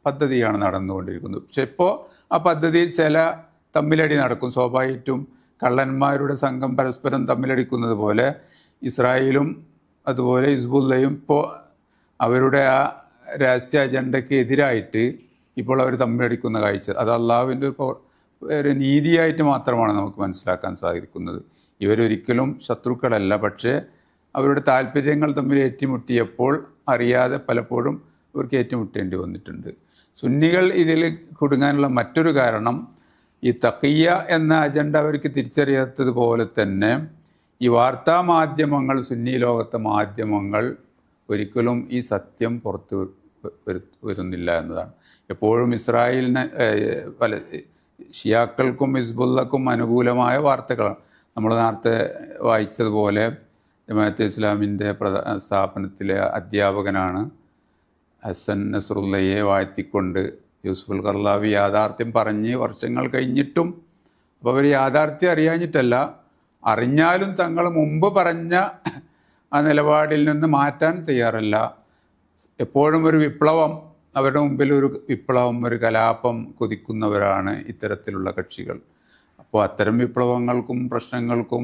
പദ്ധതിയാണ് നടന്നുകൊണ്ടിരിക്കുന്നത്. പക്ഷെ ഇപ്പോൾ ആ പദ്ധതിയിൽ ചില തമ്മിലടി നടക്കും. സ്വാഭാവികമായിട്ടും കള്ളന്മാരുടെ സംഘം പരസ്പരം തമ്മിലടിക്കുന്നത് പോലെ ഇസ്രായേലും അതുപോലെ ഹിസ്ബുള്ളയും ഇപ്പോൾ അവരുടെ ആ രഹസ്യ അജണ്ടയ്ക്ക് എതിരായിട്ട് ഇപ്പോൾ അവർ തമ്മിലടിക്കുന്ന കാഴ്ച, അത് അള്ളാഹുവിൻ്റെ ഒരു നീതിയായിട്ട് മാത്രമാണ് നമുക്ക് മനസ്സിലാക്കാൻ സാധിക്കുന്നത്. ഇവരൊരിക്കലും ശത്രുക്കളല്ല, പക്ഷേ അവരുടെ താല്പര്യങ്ങൾ തമ്മിൽ ഏറ്റുമുട്ടിയപ്പോൾ അറിയാതെ പലപ്പോഴും അവർക്ക് ഏറ്റുമുട്ടേണ്ടി വന്നിട്ടുണ്ട്. സുന്നികൾ ഇതിൽ കുടുങ്ങാനുള്ള മറ്റൊരു കാരണം ഈ തഖിയ എന്ന അജണ്ട അവർക്ക് തിരിച്ചറിയാത്തതുപോലെ തന്നെ ഈ വാർത്താ മാധ്യമങ്ങൾ, സുന്നി ലോകത്തെ മാധ്യമങ്ങൾ ഒരിക്കലും ഈ സത്യം പുറത്ത് വരുന്നില്ല എന്നതാണ്. എപ്പോഴും ഇസ്രായേലിന് ഷിയാക്കൾക്കും ഹിസ്ബുള്ളക്കും അനുകൂലമായ വാർത്തകളാണ്. നമ്മൾ നേരത്തെ വായിച്ചതുപോലെ ജമാഅത്തെ ഇസ്ലാമിൻ്റെ സ്ഥാപനത്തിലെ അധ്യാപകനാണ് ഹസൻ നസ്രുള്ളയെ വാഴ്ത്തിക്കൊണ്ട് യൂസുഫുൽ ഖർലാവി യാഥാർത്ഥ്യം പറഞ്ഞ് വർഷങ്ങൾ കഴിഞ്ഞിട്ടും, അപ്പോൾ അവർ യാഥാർത്ഥ്യം അറിയാഞ്ഞിട്ടല്ല, അറിഞ്ഞാലും തങ്ങൾ മുമ്പ് പറഞ്ഞ ആ നിലപാടിൽ നിന്ന് മാറ്റാൻ തയ്യാറല്ല. എപ്പോഴും ഒരു വിപ്ലവം, അവരുടെ മുമ്പിൽ ഒരു വിപ്ലവം, ഒരു കലാപം കൊതിക്കുന്നവരാണ് ഇത്തരത്തിലുള്ള കക്ഷികൾ. അപ്പോൾ അത്തരം വിപ്ലവങ്ങൾക്കും പ്രശ്നങ്ങൾക്കും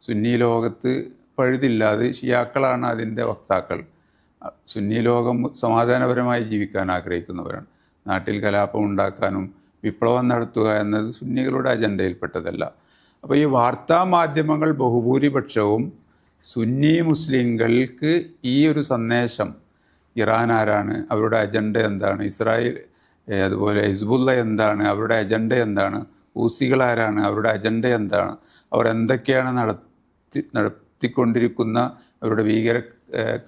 സുന്നി ലോകത്ത് പഴുതില്ലാതെ ഷിയാക്കളാണ് അതിൻ്റെ വക്താക്കൾ. സുന്നി ലോകം സമാധാനപരമായി ജീവിക്കാൻ ആഗ്രഹിക്കുന്നവരാണ്. നാട്ടിൽ കലാപം ഉണ്ടാക്കാനും വിപ്ലവം നടത്തുക എന്നത് സുന്നികളുടെ അജണ്ടയിൽപ്പെട്ടതല്ല. അപ്പോൾ ഈ വാർത്താ മാധ്യമങ്ങൾ ബഹുഭൂരിപക്ഷവും സുന്നി മുസ്ലിങ്ങൾക്ക് ഈ ഒരു സന്ദേശം, ഇറാൻ ആരാണ്, അവരുടെ അജണ്ട എന്താണ്, ഇസ്രായേൽ അതുപോലെ ഹിസ്ബുള്ള എന്താണ്, അവരുടെ അജണ്ട എന്താണ്, ഹൂസികൾ ആരാണ്, അവരുടെ അജണ്ട എന്താണ്, അവർ എന്തൊക്കെയാണ് നടത്തിക്കൊണ്ടിരിക്കുന്ന അവരുടെ ഭീകര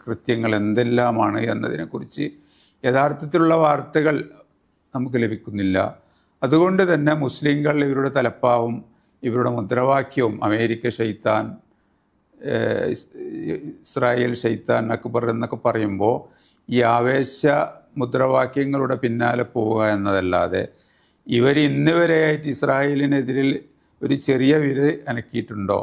കൃത്യങ്ങൾ എന്തെല്ലാമാണ് എന്നതിനെക്കുറിച്ച് യഥാർത്ഥത്തിലുള്ള വാർത്തകൾ നമുക്ക് ലഭിക്കുന്നില്ല. അതുകൊണ്ട് തന്നെ മുസ്ലിങ്ങൾ ഇവരുടെ തലപ്പാവും ഇവരുടെ മുദ്രാവാക്യവും അമേരിക്ക ശൈത്താൻ, ഇസ്രായേൽ ശൈത്താൻ അക്ബർ എന്നൊക്കെ പറയുമ്പോൾ ഈ ആവേശ മുദ്രാവാക്യങ്ങളുടെ പിന്നാലെ പോവുക എന്നതല്ലാതെ ഇവർ ഇന്ന് വരെയായിട്ട് ഇസ്രായേലിനെതിരിൽ ഒരു ചെറിയ വിരൽ അനക്കിയിട്ടുണ്ടോ,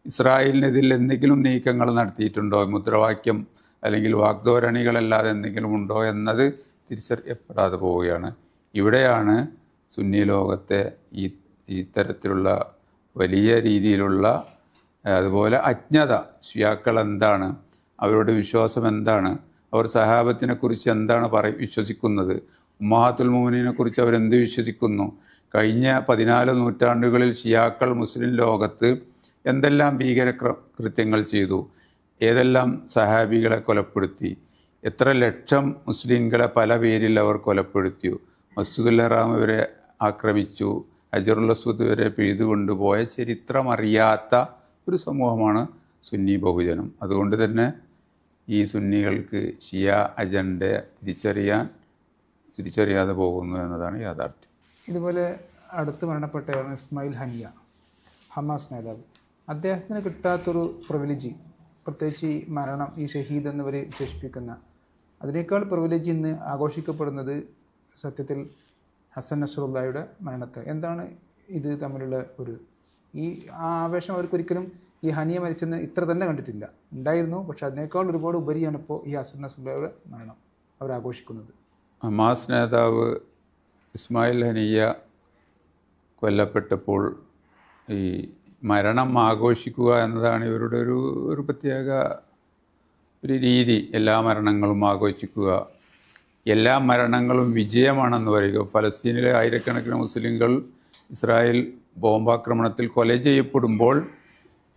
ഇസ്രായേലിനെതിരിൽ എന്തെങ്കിലും നീക്കങ്ങൾ നടത്തിയിട്ടുണ്ടോ, മുദ്രാവാക്യം അല്ലെങ്കിൽ വാഗ്ദോരണികളല്ലാതെ എന്തെങ്കിലും ഉണ്ടോ എന്നത് തിരിച്ചറിയപ്പെടാതെ പോവുകയാണ്. ഇവിടെയാണ് സുന്നി ലോകത്തെ ഇത്തരത്തിലുള്ള വലിയ രീതിയിലുള്ള അതുപോലെ അജ്ഞത, ഷിയാക്കൾ എന്താണ്, അവരുടെ വിശ്വാസം എന്താണ്, അവർ സഹാബത്തിനെ കുറിച്ച് എന്താണ് വിശ്വസിക്കുന്നത്, ഉമ്മഹാത്തുൽ മുഅ്മിനീനെ കുറിച്ച് അവരെന്ത് വിശ്വസിക്കുന്നു, കഴിഞ്ഞ 14 നൂറ്റാണ്ടുകളിൽ ഷിയാക്കൾ മുസ്ലിം ലോകത്ത് എന്തെല്ലാം ഭീകര കൃത്യങ്ങൾ ചെയ്തു, ഏതെല്ലാം സഹാബികളെ കൊലപ്പെടുത്തി, എത്ര ലക്ഷം മുസ്ലിങ്ങളെ പല പേരിൽ അവർ കൊലപ്പെടുത്തി, മസ്ജിദുൽ ഹറാം വരെ ആക്രമിച്ചു, ഹജറുൽ അസ്വദ് വരെ പിഴുതുകൊണ്ടുപോയ ചരിത്രമറിയാത്ത ഒരു സമൂഹമാണ് സുന്നി ബഹുജനം. അതുകൊണ്ട് തന്നെ ഈ സുന്നികൾക്ക് ഷിയ അജണ്ട തിരിച്ചറിയാതെ പോകുന്നു എന്നതാണ് യാഥാർത്ഥ്യം. ഇതുപോലെ അടുത്ത് മരണപ്പെട്ടയാണ് ഇസ്മായിൽ ഹനിയ, ഹമാസ് നേതാവ്. അദ്ദേഹത്തിന് കിട്ടാത്തൊരു പ്രിവിലേജ്, പ്രത്യേകിച്ച് ഈ മരണം, ഈ ഷഹീദ് എന്നിവർ വിശേഷിപ്പിക്കുന്ന അതിനേക്കാൾ പ്രിവിലേജ് ഇന്ന് ആഘോഷിക്കപ്പെടുന്നത് സത്യത്തിൽ ഹസൻ നസ്രുള്ളയുടെ മരണത്തെ. എന്താണ് ഇത് തമ്മിലുള്ള ഈ ആവേശം? അവർക്കൊരിക്കലും ഈ ഹനിയ മരിച്ചെന്ന് ഇത്ര തന്നെ കണ്ടിട്ടില്ല, ഉണ്ടായിരുന്നു. പക്ഷെ അതിനേക്കാൾ ഒരുപാട് ഉപരിയാണ് ഇപ്പോൾ ഈ ഹസൻ നസ്രുള്ളയുടെ മരണം അവരാഘോഷിക്കുന്നത്. ഹമാസ് നേതാവ് ഇസ്മായിൽ ഹനിയ കൊല്ലപ്പെട്ടപ്പോൾ ഈ മരണം ആഘോഷിക്കുക എന്നതാണ് ഇവരുടെ ഒരു പ്രത്യേക ഒരു രീതി. എല്ലാ മരണങ്ങളും ആഘോഷിക്കുക, എല്ലാ മരണങ്ങളും വിജയമാണെന്ന് പറയുക. ഫലസ്തീനിലെ ആയിരക്കണക്കിന് മുസ്ലിങ്ങൾ ഇസ്രായേൽ ബോംബാക്രമണത്തിൽ കൊല ചെയ്യപ്പെടുമ്പോൾ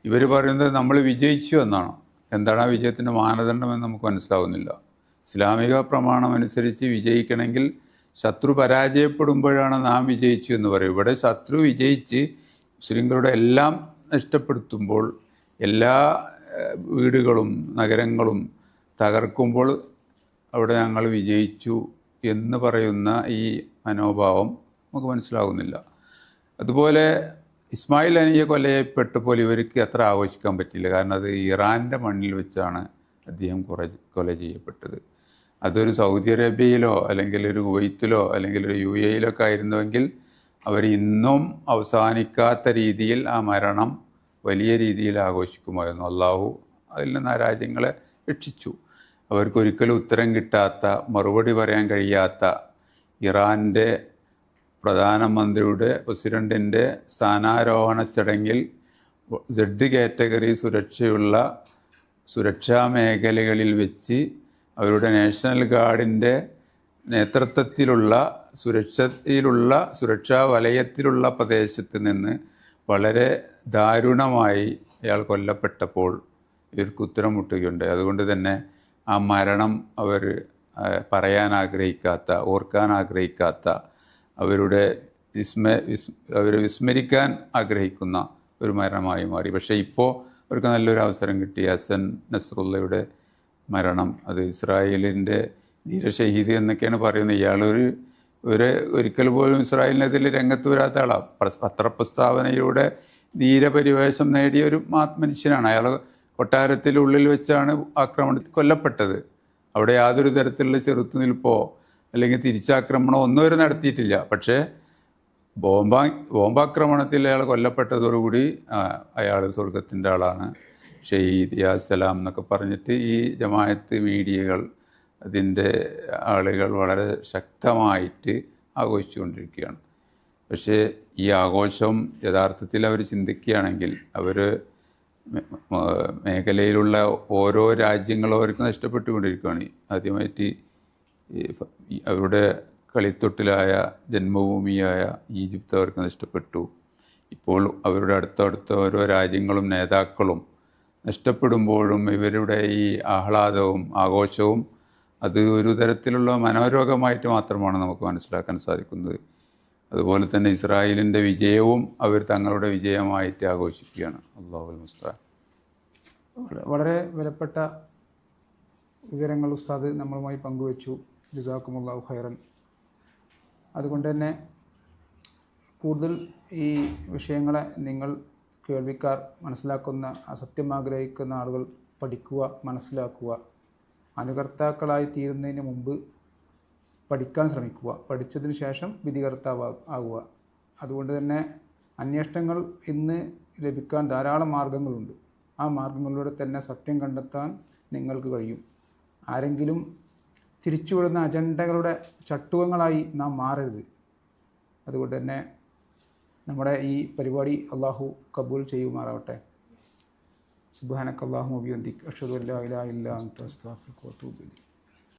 ഇവർ പറയുന്നത് നമ്മൾ വിജയിച്ചു എന്നാണ്. എന്താണ് ആ വിജയത്തിൻ്റെ മാനദണ്ഡമെന്ന് നമുക്ക് മനസ്സിലാവുന്നില്ല. ഇസ്ലാമിക പ്രമാണം അനുസരിച്ച് വിജയിക്കണമെങ്കിൽ ശത്രു പരാജയപ്പെടുമ്പോഴാണ് നാം വിജയിച്ചു എന്ന് പറയും. ഇവിടെ ശത്രു വിജയിച്ച് മുസ്ലിങ്ങളുടെ എല്ലാം നഷ്ടപ്പെടുത്തുമ്പോൾ, എല്ലാ വീടുകളും നഗരങ്ങളും തകർക്കുമ്പോൾ അവിടെ ഞങ്ങൾ വിജയിച്ചു എന്ന് പറയുന്ന ഈ മനോഭാവം നമുക്ക് മനസ്സിലാകുന്നില്ല. അതുപോലെ ഇസ്മായിൽ ഹനിയ കൊല്ലപ്പെട്ടപ്പോൾ ഇവർക്ക് അത്ര ആഘോഷിക്കാൻ പറ്റില്ല. കാരണം അത് ഇറാൻ്റെ മണ്ണിൽ വെച്ചാണ് അദ്ദേഹം കൊല ചെയ്യപ്പെട്ടത്. അതൊരു സൗദി അറേബ്യയിലോ അല്ലെങ്കിൽ ഒരു കുവൈത്തിലോ അല്ലെങ്കിൽ ഒരു UAE ഒക്കെ ആയിരുന്നുവെങ്കിൽ അവർ ഇന്നും അവസാനിക്കാത്ത രീതിയിൽ ആ മരണം വലിയ രീതിയിൽ ആഘോഷിക്കുമായിരുന്നു. അള്ളാഹു അതിൽ നിന്ന് ആ രാജ്യങ്ങളെ രക്ഷിച്ചു. അവർക്കൊരിക്കലും ഉത്തരം കിട്ടാത്ത, മറുപടി പറയാൻ കഴിയാത്ത ഇറാൻ്റെ പ്രധാനമന്ത്രിയുടെ, പ്രസിഡൻറ്റിൻ്റെ സ്ഥാനാരോഹണ ചടങ്ങിൽ Z കാറ്റഗറി സുരക്ഷാ മേഖലകളിൽ വെച്ച് അവരുടെ നാഷണൽ ഗാർഡിൻ്റെ നേതൃത്വത്തിലുള്ള സുരക്ഷാ വലയത്തിലുള്ള പ്രദേശത്ത് നിന്ന് വളരെ ദാരുണമായി അയാൾ കൊല്ലപ്പെട്ടപ്പോൾ ഇവർക്ക് ഉത്തരം മുട്ടുകയുണ്ടായി. അതുകൊണ്ട് തന്നെ ആ മരണം അവർ പറയാൻ ആഗ്രഹിക്കാത്ത, ഓർക്കാൻ ആഗ്രഹിക്കാത്ത, അവരെ വിസ്മരിക്കാൻ ആഗ്രഹിക്കുന്ന ഒരു മരണമായി മാറി. പക്ഷേ ഇപ്പോൾ അവർക്ക് നല്ലൊരു അവസരം കിട്ടി. ഹസൻ നസ്രുള്ളയുടെ മരണം, അത് ഇസ്രായേലിൻ്റെ ധീരഷഹീദ് എന്നൊക്കെയാണ് പറയുന്നത്. ഒരിക്കൽ പോലും ഇസ്രായേലിനെതിരെ രംഗത്ത് വരാത്ത ആളാണ്. പത്രപ്രസ്താവനയിലൂടെ ധീരപരിവേഷം നേടിയ ഒരു മനുഷ്യനാണ്. അയാൾ കൊട്ടാരത്തിനുള്ളിൽ വെച്ചാണ് ആക്രമണത്തിൽ കൊല്ലപ്പെട്ടത്. അവിടെ യാതൊരു തരത്തിലുള്ള ചെറുത്തുനിൽപ്പോ അല്ലെങ്കിൽ തിരിച്ചാക്രമണമോ ഒന്നും അവർ നടത്തിയിട്ടില്ല. പക്ഷേ ബോംബാക്രമണത്തിൽ അയാൾ കൊല്ലപ്പെട്ടതോടുകൂടി അയാൾ സ്വർഗത്തിൻ്റെ ആളാണ്, ഷഹീദ് യാ സലാം എന്നൊക്കെ പറഞ്ഞിട്ട് ഈ ജമാഅത്ത് മീഡിയകൾ, അതിൻ്റെ ആളുകൾ വളരെ ശക്തമായിട്ട് ആഘോഷിച്ചുകൊണ്ടിരിക്കുകയാണ്. പക്ഷേ ഈ ആഘോഷം യഥാർത്ഥത്തിൽ അവർ ചിന്തിക്കുകയാണെങ്കിൽ അവർ മേഖലയിലുള്ള ഓരോ രാജ്യങ്ങളും അവർക്ക് നഷ്ടപ്പെട്ടുകൊണ്ടിരിക്കുകയാണ്. ആദ്യമായിട്ട് അവരുടെ കളിത്തൊട്ടിലായ ജന്മഭൂമിയായ ഈജിപ്ത് അവർക്ക് നഷ്ടപ്പെട്ടു. ഇപ്പോൾ അവരുടെ അടുത്തടുത്ത ഓരോ രാജ്യങ്ങളും നേതാക്കളും നഷ്ടപ്പെടുമ്പോഴും ഇവരുടെ ഈ ആഹ്ലാദവും ആഘോഷവും അത് ഒരു തരത്തിലുള്ള മനോരോഗമായിട്ട് മാത്രമാണ് നമുക്ക് മനസ്സിലാക്കാൻ സാധിക്കുന്നത്. അതുപോലെ തന്നെ ഇസ്രായേലിൻ്റെ വിജയവും അവർ തങ്ങളുടെ വിജയമായിട്ട് ആഘോഷിക്കുകയാണ്. അല്ലാഹുൽ മുസ്തആൻ. വളരെ വിലപ്പെട്ട വിവരങ്ങൾ ഉസ്താദ് നമ്മളുമായി പങ്കുവച്ചു. ജസാക്കുമുല്ലാഹു ഖൈറൻ. അതുകൊണ്ട് തന്നെ കൂടുതൽ ഈ വിഷയങ്ങളെ നിങ്ങൾ കേൾവിക്കാർ മനസ്സിലാക്കുന്ന, സത്യം ആഗ്രഹിക്കുന്ന ആളുകൾ പഠിക്കുക, മനസ്സിലാക്കുക. അനുകർത്താക്കളായി തീരുന്നതിന് മുമ്പ് പഠിക്കാൻ ശ്രമിക്കുക. പഠിച്ചതിന് ശേഷം വിധികർത്താവുക. അതുകൊണ്ട് തന്നെ അന്വേഷണങ്ങൾ ഇന്ന് ലഭിക്കാൻ ധാരാളം മാർഗങ്ങളുണ്ട്. ആ മാർഗങ്ങളിലൂടെ തന്നെ സത്യം കണ്ടെത്താൻ നിങ്ങൾക്ക് കഴിയും. ആരെങ്കിലും തിരിച്ചുവിടുന്ന അജണ്ടകളുടെ ചട്ടുകങ്ങളായി നാം മാറരുത്. അതുകൊണ്ട് തന്നെ നമ്മുടെ ഈ പരിപാടി അള്ളാഹു കബൂൽ ചെയ്യുമാറാവട്ടെ. സുബ്ഹാനക അല്ലാഹുമ്മ വബിഹംദിക അഷ്ഹദു അല്ലാ ഇലാഹ ഇല്ലാ അൻത അസ്തഗ്ഫിറുക വഅതൂബു ഇലൈക്.